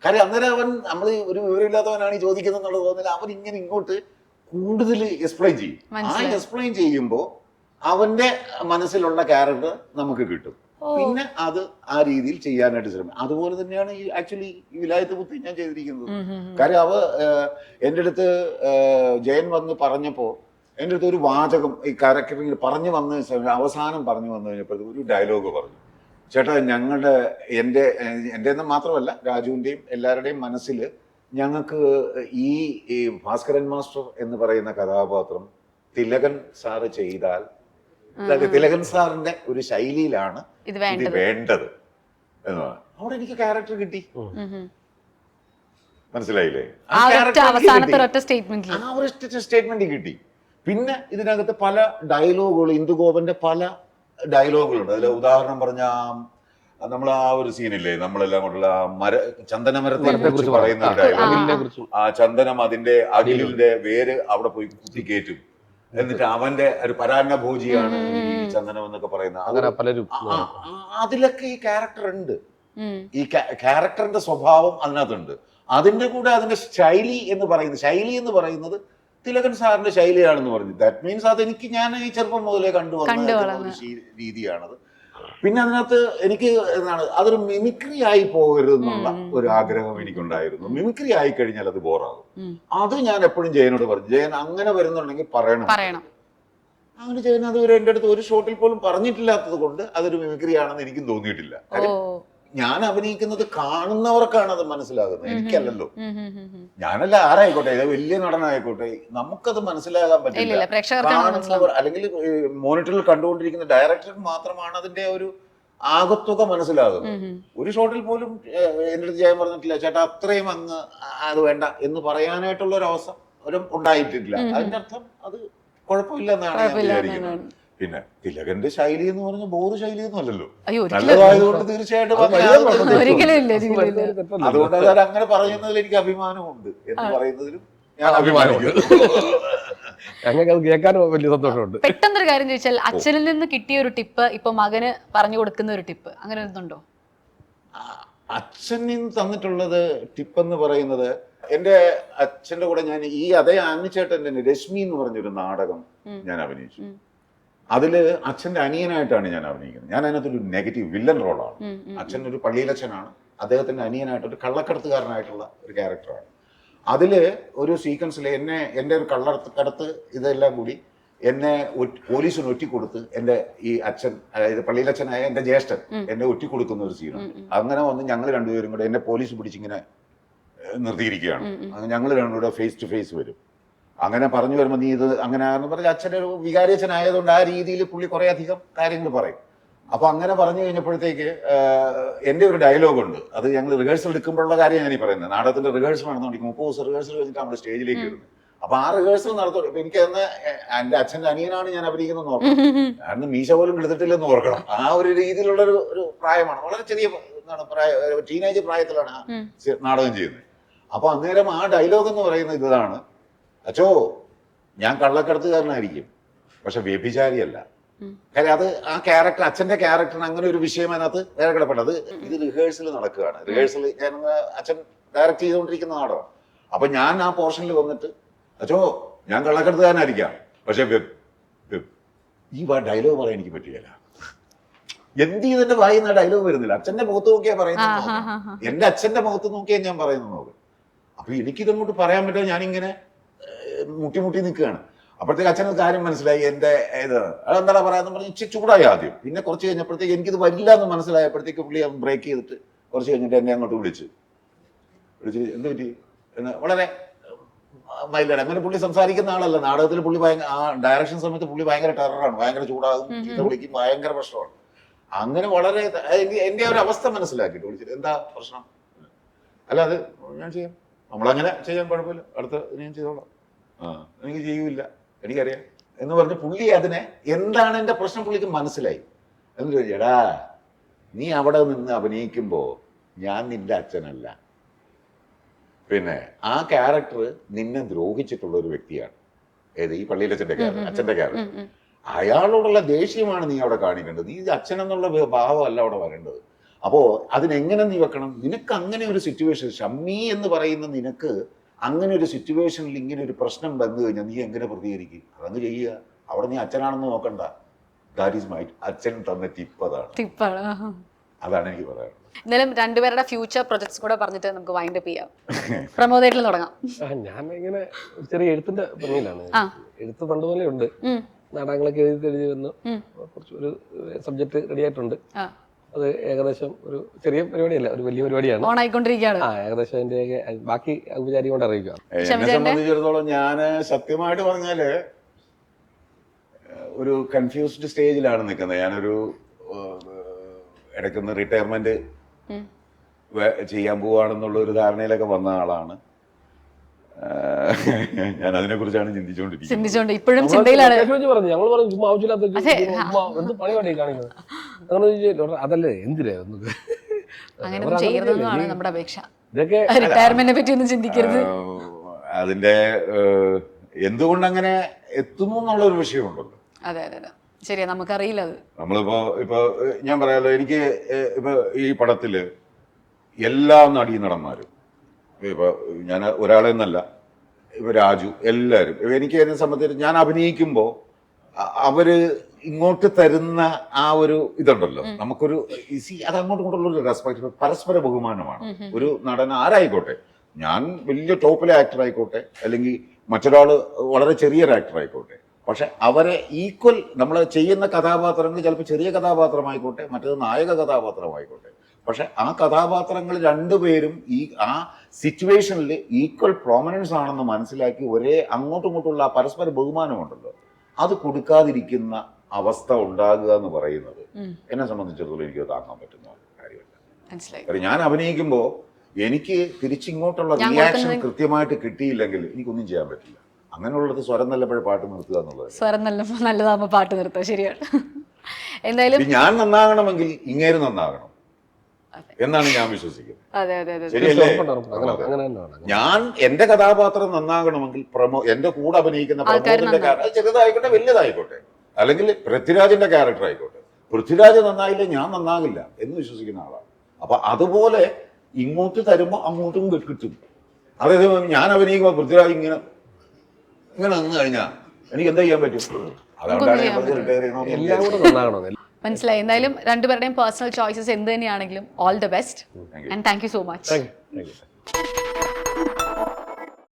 Speaker 1: കാര്യം അന്നേരം നമ്മൾ ഒരു വിവരമില്ലാത്തവനാണ് ഈ ചോദിക്കുന്നത് എന്നുള്ള തോന്നില്ല. അവൻ ഇങ്ങനെ ഇങ്ങോട്ട് കൂടുതൽ എക്സ്പ്ലെയിൻ ചെയ്യും. ആ എക്സ്പ്ലെയിൻ ചെയ്യുമ്പോൾ അവന്റെ മനസ്സിലുള്ള ക്യാരക്ടർ നമുക്ക് കിട്ടും. പിന്നെ അത് ആ രീതിയിൽ ചെയ്യാനായിട്ട് ശ്രമിക്കും. അതുപോലെ തന്നെയാണ് ഈ ആക്ച്വലി ഈ വിലായത്ത് പുത്തി ഞാൻ ചെയ്തിരിക്കുന്നത്. കാര്യം എൻ്റെ അടുത്ത് ജയൻ വന്ന് പറഞ്ഞപ്പോൾ എൻ്റെ അടുത്ത് ഒരു വാചകം ഈ ക്യാരക്ടറിൽ അവസാനം പറഞ്ഞു വന്നു കഴിഞ്ഞപ്പോൾ ഒരു ഡയലോഗ് പറഞ്ഞു. ചേട്ടാ എൻ്റെ മാത്രമല്ല രാജുവിൻ്റെയും എല്ലാവരുടെയും മനസ്സിൽ ഞങ്ങൾക്ക് ഈ ഭാസ്കരൻ മാസ്റ്റർ എന്ന് പറയുന്ന കഥാപാത്രം തിലകൻ സാറ് ചെയ്താൽ തിലകൻ സാറിന്റെ ഒരു ശൈലിയിലാണ് ഇത് വേണ്ടത് എന്നതാണ്. അവിടെ എനിക്ക് ക്യാരക്ടർ കിട്ടി, മനസ്സിലായില്ലേ? ആ ഒരു സ്റ്റേറ്റ്മെന്റ് കിട്ടി. പിന്നെ ഇതിനകത്ത് പല ഡയലോഗുകൾ, ഇന്ദുഗോപന്റെ പല ഡയലോഗുകളുണ്ട്. അതിൽ ഉദാഹരണം പറഞ്ഞ നമ്മൾ ആ ഒരു സീനില്ലേ, നമ്മളെല്ലാം കൊണ്ടുള്ള ചന്ദനമരത്തെ കുറിച്ച് പറയുന്ന ഒരു ഡയലോഗ്, ആ ചന്ദനം അതിന്റെ അകിലിന്റെ വേര് അവിടെ പോയി കുത്തിക്കയറ്റും, എന്നിട്ട് അവന്റെ ഒരു പരാന്നഭോജിയാണ് ഈ ചന്ദനം എന്നൊക്കെ പറയുന്ന. അതിലൊക്കെ ഈ ക്യാരക്ടർ ഉണ്ട്, ഈ ക്യാരക്ടറിന്റെ സ്വഭാവം അതിനകത്തുണ്ട്. അതിന്റെ കൂടെ അതിന്റെ ശൈലി എന്ന് പറയുന്നത് തിലകൻ സാറിന്റെ ശൈലിയാണെന്ന് പറഞ്ഞു. ദാറ്റ് മീൻസ് അതെനിക്ക് ഞാൻ ഈ ചെറുപ്പം മുതലേ കണ്ടുവന്ന ഒരു രീതിയാണത്. പിന്നെ അതിനകത്ത് എനിക്ക് അതൊരു മിമിക്രി ആയി പോകരുതെന്നുള്ള ഒരു ആഗ്രഹം എനിക്കുണ്ടായിരുന്നു. മിമിക്രി ആയി കഴിഞ്ഞാൽ അത് ബോറാകും. അത് ഞാൻ എപ്പോഴും ജയനോട് പറഞ്ഞു, ജയൻ അങ്ങനെ വരുന്നുണ്ടെങ്കിൽ പറയണം. അങ്ങനെ ജയൻ അതുവരെ എൻ്റെ അടുത്ത് ഒരു ഷോട്ടിൽ പോലും പറഞ്ഞിട്ടില്ലാത്തത് കൊണ്ട് അതൊരു മിമിക്രി ആണെന്ന് എനിക്കും തോന്നിയിട്ടില്ല. ഞാൻ അഭിനയിക്കുന്നത് കാണുന്നവർക്കാണ് അത് മനസ്സിലാകുന്നത്, എനിക്കല്ലല്ലോ. ഞാനല്ല, ആരായിക്കോട്ടെ, ഏത് വലിയ നടനായിക്കോട്ടെ, നമുക്കത് മനസ്സിലാകാൻ പറ്റില്ല. കാണുന്നവർ അല്ലെങ്കിൽ മോണിറ്ററിൽ കണ്ടുകൊണ്ടിരിക്കുന്ന ഡയറക്ടർക്ക് മാത്രമാണ് അതിന്റെ ഒരു ആകത്തുക മനസ്സിലാകുന്നത്. ഒരു ഷോട്ടിൽ പോലും എൻ്റെ അടുത്ത് ജയം പറഞ്ഞിട്ടില്ല, ചേട്ടാ അത്രയും അങ്ങ് അത് വേണ്ട എന്ന് പറയാനായിട്ടുള്ള ഒരു അവസരം ഉണ്ടായിട്ടില്ല. അതിന്റെ അർത്ഥം അത് കുഴപ്പമില്ല എന്നാണ് ഞാൻ വിചാരിക്കുന്നത്. പിന്നെ തിലകന്റെ ശൈലി എന്ന് പറഞ്ഞ ബോറ് ശൈലിയൊന്നും അല്ലല്ലോ, നല്ലതായതുകൊണ്ട് തീർച്ചയായിട്ടും അതുകൊണ്ട് അത് അങ്ങനെ പറയുന്നതിൽ എനിക്ക് അഭിമാനമുണ്ട് എന്ന് പറയുന്നതിലും ഞാൻ അഭിമാനിക്കുന്നു.
Speaker 2: വലിയ സന്തോഷമുണ്ട്.
Speaker 3: പെട്ടെന്നൊരു കാര്യം ചോദിച്ചാൽ, അച്ഛനിൽ നിന്ന് കിട്ടിയ ഒരു ടിപ്പ് ഇപ്പൊ മകന് പറഞ്ഞു കൊടുക്കുന്ന ഒരു ടിപ്പ് അങ്ങനെ എന്തുണ്ടോ?
Speaker 1: അച്ഛനിൽ നിന്ന് തന്നിട്ടുള്ളത് ടിപ്പ് എന്ന് പറയുന്നത്, എന്റെ അച്ഛന്റെ കൂടെ ഞാൻ ഈ അതേ ആനിച്ചേട്ടൻ്റെ രശ്മി എന്ന് പറഞ്ഞൊരു നാടകം ഞാൻ അഭിനയിച്ചു. അതില് അച്ഛന്റെ അനിയനായിട്ടാണ് ഞാൻ അഭിനയിക്കുന്നത്. ഞാൻ അതിനകത്തൊരു നെഗറ്റീവ് വില്ലൻ റോളാണ്. അച്ഛൻ ഒരു പള്ളിയിലച്ഛനാണ്, അദ്ദേഹത്തിന്റെ അനിയനായിട്ട് ഒരു കള്ളക്കടത്തുകാരനായിട്ടുള്ള ഒരു ക്യാരക്ടറാണ്. അതില് ഒരു സീക്വൻസിൽ എൻ്റെ ഒരു കള്ളക്കടത്ത് ഇതെല്ലാം കൂടി എന്നെ പോലീസിന് ഒറ്റിക്കൊടുത്ത് എൻ്റെ ഈ അച്ഛൻ, അതായത് പള്ളിയിലച്ഛനായ എൻ്റെ ജ്യേഷ്ഠൻ എന്നെ ഒറ്റിക്കൊടുക്കുന്ന ഒരു സീനുണ്ട്. അങ്ങനെ വന്ന് ഞങ്ങൾ രണ്ടുപേരും കൂടെ എന്നെ പോലീസ് പിടിച്ചിങ്ങനെ നിർത്തിയിരിക്കുകയാണ്. ഞങ്ങൾ രണ്ടുകൂടെ ഫേസ് ടു ഫേസ് വരും. അങ്ങനെ പറഞ്ഞു വരുമ്പോൾ നീ ഇത് അങ്ങനെ പറഞ്ഞ അച്ഛനൊരു വികാരിയച്ഛനായതുകൊണ്ട് ആ രീതിയിൽ പുള്ളി കുറേ അധികം കാര്യങ്ങൾ പറയും. അപ്പൊ അങ്ങനെ പറഞ്ഞു കഴിഞ്ഞപ്പോഴത്തേക്ക് എൻ്റെ ഒരു ഡയലോഗുണ്ട്. അത് ഞങ്ങൾ റിഹേഴ്സൽ എടുക്കുമ്പോഴുള്ള കാര്യം ഞാൻ ഈ പറയുന്നത്. നാടകത്തിന്റെ റിഹേഴ്സൽ നടന്നുകൊണ്ടിരിക്കും. 30 ദിവസം റിഹേഴ്സൽ കഴിഞ്ഞിട്ട് നമ്മൾ സ്റ്റേജിലേക്ക് വരുന്നത്. അപ്പൊ ആ റിഹേഴ്സൽ നടത്തും. എനിക്ക് അന്ന് എൻ്റെ അച്ഛൻ്റെ അനിയനാണ് ഞാൻ അഭിനയിക്കുന്നത് ഓർക്കണം. കാരണം മീശ പോലും എടുത്തിട്ടില്ലെന്ന് ഓർക്കണം. ആ ഒരു രീതിയിലുള്ള ഒരു പ്രായമാണ്, വളരെ ചെറിയ ടീനേജ് പ്രായത്തിലാണ് നാടകം ചെയ്യുന്നത്. അപ്പൊ അന്നേരം ആ ഡയലോഗ് എന്ന് പറയുന്നത് ഇതാണ്, അച്ചോ ഞാൻ കള്ളക്കടത്തുകാരനായിരിക്കും, പക്ഷെ വ്യഭിചാരിയല്ല. കാര്യം അത് ആ ക്യാരക്ടർ, അച്ഛന്റെ ക്യാരക്ടറിന് അങ്ങനെ ഒരു വിഷയം അതിനകത്ത് വേറെ കിടപ്പുണ്ട്. ഇത് റിഹേഴ്സൽ നടക്കുകയാണ്. റിഹേഴ്സൽ ഞാൻ അച്ഛൻ ഡയറക്റ്റ് ചെയ്തുകൊണ്ടിരിക്കുന്ന നാടകമാണ്. അപ്പൊ ഞാൻ ആ പോർഷനിൽ വന്നിട്ട്, അച്ചോ ഞാൻ കള്ളക്കടത്തുകാരനായിരിക്കാം, പക്ഷെ ഈ ഡയലോഗ് പറയാൻ എനിക്ക് പറ്റുകയില്ല. എന്ത് ചെയ്തെന്റെ വായിന്ന് ആ ഡയലോഗ് വരുന്നില്ല. അച്ഛന്റെ മുഖത്ത് നോക്കിയാ പറയുന്നത്, എന്റെ അച്ഛന്റെ മുഖത്ത് നോക്കിയാ ഞാൻ പറയുന്നത് നോക്ക്. അപ്പൊ എനിക്കിതങ്ങോട്ട് പറയാൻ പറ്റാതെ ഞാനിങ്ങനെ മുട്ടി നിൽക്കുകയാണ്. അപ്പോഴത്തേക്ക് അച്ഛനൊരു കാര്യം മനസ്സിലായി, എന്റെ അതെന്താ പറയാന്ന് പറഞ്ഞ് ഇച്ചിരി ചൂടായി ആദ്യം. പിന്നെ കുറച്ച് കഴിഞ്ഞപ്പോഴത്തേക്ക് എനിക്കിത് വരില്ല എന്ന് മനസ്സിലായപ്പോഴത്തേക്ക് പുള്ളി ബ്രേക്ക് ചെയ്തിട്ട് കുറച്ച് കഴിഞ്ഞിട്ട് എന്നെ അങ്ങോട്ട് വിളിച്ച് എന്ത് പറ്റി എന്ന് വളരെ മൈൽഡാണ്. അങ്ങനെ പുള്ളി സംസാരിക്കുന്ന ആളല്ല. നാടകത്തിൽ പുള്ളി ആ ഡയറക്ഷൻ സമയത്ത് പുള്ളി ഭയങ്കര ടെററാണ്, ഭയങ്കര ചൂടാകും, ചീത്ത വിളിക്കും, ഭയങ്കര പ്രശ്നമാണ്. അങ്ങനെ വളരെ എന്റെ ഒരു അവസ്ഥ മനസ്സിലാക്കിയിട്ട് വിളിച്ചിട്ട് എന്താ പ്രശ്നം, അല്ല അത് ഞാൻ ചെയ്യാം, നമ്മളങ്ങനെ ചെയ്യാൻ കുഴപ്പമില്ല, അടുത്ത ഞാൻ ചെയ്തോളാം, എനിക്ക് ചെയ്യൂല, എനിക്കറിയാം എന്ന് പറഞ്ഞ് പുള്ളി അതിനെ എന്താണ് എന്റെ പ്രശ്നം പുള്ളിക്ക് മനസ്സിലായി. എന്ന് എടാ നീ അവിടെ നിന്ന് അഭിനയിക്കുമ്പോ ഞാൻ നിന്റെ അച്ഛനല്ല, പിന്നെ ആ ക്യാരക്ടർ നിന്നെ ദ്രോഹിച്ചിട്ടുള്ള ഒരു വ്യക്തിയാണ്. ഏത് ഈ പള്ളിയിലച്ഛന്റെ ക്യാരക്ടർ, അച്ഛന്റെ ക്യാരക്ടർ. അയാളോടുള്ള ദേഷ്യമാണ് നീ അവിടെ കാണിക്കേണ്ടത്. നീ അച്ഛൻ എന്നുള്ള ഭാവമല്ല അവിടെ വരേണ്ടത്. അപ്പോ അതിനെങ്ങനെ നീ വെക്കണം? നിനക്ക് അങ്ങനെ ഒരു സിറ്റുവേഷൻ, ഷമ്മി എന്ന് പറയുന്ന നിനക്ക് അങ്ങനെ ഒരു സിറ്റുവേഷനിൽ ഇങ്ങനെ ഒരു പ്രശ്നം വന്നു കഴിഞ്ഞാൽ നീ എങ്ങനെ പ്രതികരിക്കും? അതങ്ങ് ചെയ്യുക. അവിടെ നീ അച്ഛനാണെന്ന് നോക്കണ്ട. ദാറ്റ് ഈസ് മൈ അച്ഛൻ തന്ന ടിപ്പ്. അതാണ് എനിക്ക് പറയാനുള്ളത്.
Speaker 3: എന്നാലും രണ്ടുപേരുടെ ഫ്യൂച്ചർ പ്രൊജക്ട്സ് കൂടെ പറഞ്ഞിട്ട് നമുക്ക് വൈൻഡ് അപ്പ് ചെയ്യാം. പ്രമോദേട്ടിൽ തുടങ്ങാം.
Speaker 2: ഞാൻ ഇങ്ങനെ ചെറിയ എഴുത്തിന്റെ പണിയിലാണ്. എഴുത്ത് പണ്ടുപോലെ ഉണ്ട്, നാടകങ്ങളൊക്കെ എഴുതി വന്നു, കുറച്ചൊരു സബ്ജക്ട് റെഡി ആയിട്ടുണ്ട്. അത് ഏകദേശം ഒരു ചെറിയ പരിപാടിയല്ല, ഒരു വലിയ പരിപാടിയാണ്.
Speaker 3: ഓൺ ആയിക്കൊണ്ടിരിക്കുകയാണ്.
Speaker 2: ഏകദേശം അതിന്റെ ബാക്കി ഔപചാരികം കൊണ്ട് അറിയിക്കുക.
Speaker 1: എന്നെ സംബന്ധിച്ചിടത്തോളം ഞാൻ സത്യമായിട്ട് പറഞ്ഞാല് ഒരു കൺഫ്യൂസ്ഡ് സ്റ്റേജിലാണ് നിൽക്കുന്നത്. ഞാനൊരു ഇടയ്ക്കൊന്ന് റിട്ടയർമെന്റ് ചെയ്യാൻ പോവാണെന്നുള്ള ഒരു ധാരണയിലൊക്കെ വന്ന ആളാണ്. ഞാൻ അതിനെ കുറിച്ചാണ് ചിന്തിച്ചുകൊണ്ട്
Speaker 3: ഇപ്പോഴും ചിന്തയിലാണ്.
Speaker 2: ഞങ്ങൾ പറഞ്ഞു ചുമ്മാ ആവശ്യമില്ലാത്ത എന്ത് പണിപാടി കാണിക്കുന്നത് അങ്ങനെ അതല്ലേ എന്തിനാ
Speaker 3: അങ്ങനെ ചെയ്യരുതെന്നാണ് നമ്മുടെ അപേക്ഷ. ഇതൊക്കെ റിട്ടയർമെന്റിനെ പറ്റി ഒന്നും ചിന്തിക്കരുത്.
Speaker 1: അതിന്റെ എന്തുകൊണ്ട് അങ്ങനെ എത്തുന്നു എന്നുള്ളൊരു വിഷയമുണ്ടല്ലോ.
Speaker 3: അതെ അതെ അതെ ശരിയാ, നമുക്കറിയില്ല അത്.
Speaker 1: ഇപ്പൊ ഞാൻ പറയാലോ, എനിക്ക് ഇപ്പൊ ഈ പടത്തില് എല്ലാ നടീനടന്മാരും, ഇപ്പൊ ഞാൻ ഒരാളെന്നല്ല, ഇപ്പൊ രാജു, എല്ലാവരും എനിക്ക് എന്നെ സംബന്ധിച്ച് ഞാൻ അഭിനയിക്കുമ്പോൾ അവര് ഇങ്ങോട്ട് തരുന്ന ആ ഒരു ഇതുണ്ടല്ലോ, നമുക്കൊരു അത് അങ്ങോട്ടും ഇങ്ങോട്ടുള്ള ഒരു റെസ്പെക്ട്, പരസ്പര ബഹുമാനമാണ്. ഒരു നടൻ ആരായിക്കോട്ടെ, ഞാൻ വലിയ ടോപ്പിലെ ആക്ടർ ആയിക്കോട്ടെ, അല്ലെങ്കിൽ മറ്റൊരാൾ വളരെ ചെറിയൊരു ആക്ടർ ആയിക്കോട്ടെ, പക്ഷെ അവരെ ഈക്വൽ നമ്മൾ ചെയ്യുന്ന കഥാപാത്രങ്ങൾ ചിലപ്പോൾ ചെറിയ കഥാപാത്രമായിക്കോട്ടെ, മറ്റേത് നായക കഥാപാത്രമായിക്കോട്ടെ, പക്ഷെ ആ കഥാപാത്രങ്ങൾ രണ്ടുപേരും ആ സിറ്റുവേഷനിൽ ഈക്വൽ പ്രോമിനൻസ് ആണെന്ന് മനസ്സിലാക്കി ഒരേ അങ്ങോട്ടും ഇങ്ങോട്ടുള്ള ആ പരസ്പര ബഹുമാനമുണ്ടല്ലോ, അത് കൊടുക്കാതിരിക്കുന്ന അവസ്ഥ ഉണ്ടാകുക എന്ന് പറയുന്നത് എന്നെ സംബന്ധിച്ചിടത്തോളം എനിക്ക് താങ്ങാൻ പറ്റുന്ന കാര്യമല്ല. ഞാൻ അഭിനയിക്കുമ്പോൾ എനിക്ക് തിരിച്ചിങ്ങോട്ടുള്ള റിയാക്ഷൻ കൃത്യമായിട്ട് കിട്ടിയില്ലെങ്കിൽ എനിക്കൊന്നും ചെയ്യാൻ പറ്റില്ല. അങ്ങനെയുള്ളത് സ്വരം നല്ലപ്പോഴേ പാട്ട് നിർത്തുക എന്നുള്ളത്.
Speaker 3: സ്വരം നല്ലതാകുമ്പോൾ പാട്ട് നിർത്തുക, ശരിയാണ്. എന്തായാലും
Speaker 1: ഞാൻ നന്നാകണമെങ്കിൽ ഇങ്ങേര് നന്നാകണം എന്നാണ് ഞാൻ വിശ്വസിക്കുന്നത്. ശരിയല്ലേ? ഞാൻ എന്റെ കഥാപാത്രം നന്നാകണമെങ്കിൽ എന്റെ കൂടെ അഭിനയിക്കുന്ന പ്രമോദിന്റെ ക്യാരക്ടർ ചെറുതായിക്കോട്ടെ വലിയതായിക്കോട്ടെ, അല്ലെങ്കിൽ പൃഥ്വിരാജിന്റെ ക്യാരക്ടർ ആയിക്കോട്ടെ, പൃഥ്വിരാജ് നന്നായില്ലേ ഞാൻ നന്നാകില്ല എന്ന് വിശ്വസിക്കുന്ന ആളാണ്. അപ്പൊ അതുപോലെ ഇങ്ങോട്ട് തരുമ്പോ അങ്ങോട്ടും കിട്ടും. അതായത് ഞാൻ അഭിനയിക്കുമ്പോൾ പൃഥ്വിരാജ് ഇങ്ങനെ നിന്ന് കഴിഞ്ഞാൽ എനിക്ക് എന്താ ചെയ്യാൻ പറ്റും? അതുകൊണ്ടാണ്
Speaker 2: എല്ലാം കൂടെ നന്നാകണം.
Speaker 3: മനസ്സിലായി. എന്തായാലും രണ്ടുപേരുടെയും പേഴ്സണൽ ചോയ്സസ് എന്ത് തന്നെയാണെങ്കിലും all the best and thank you so much.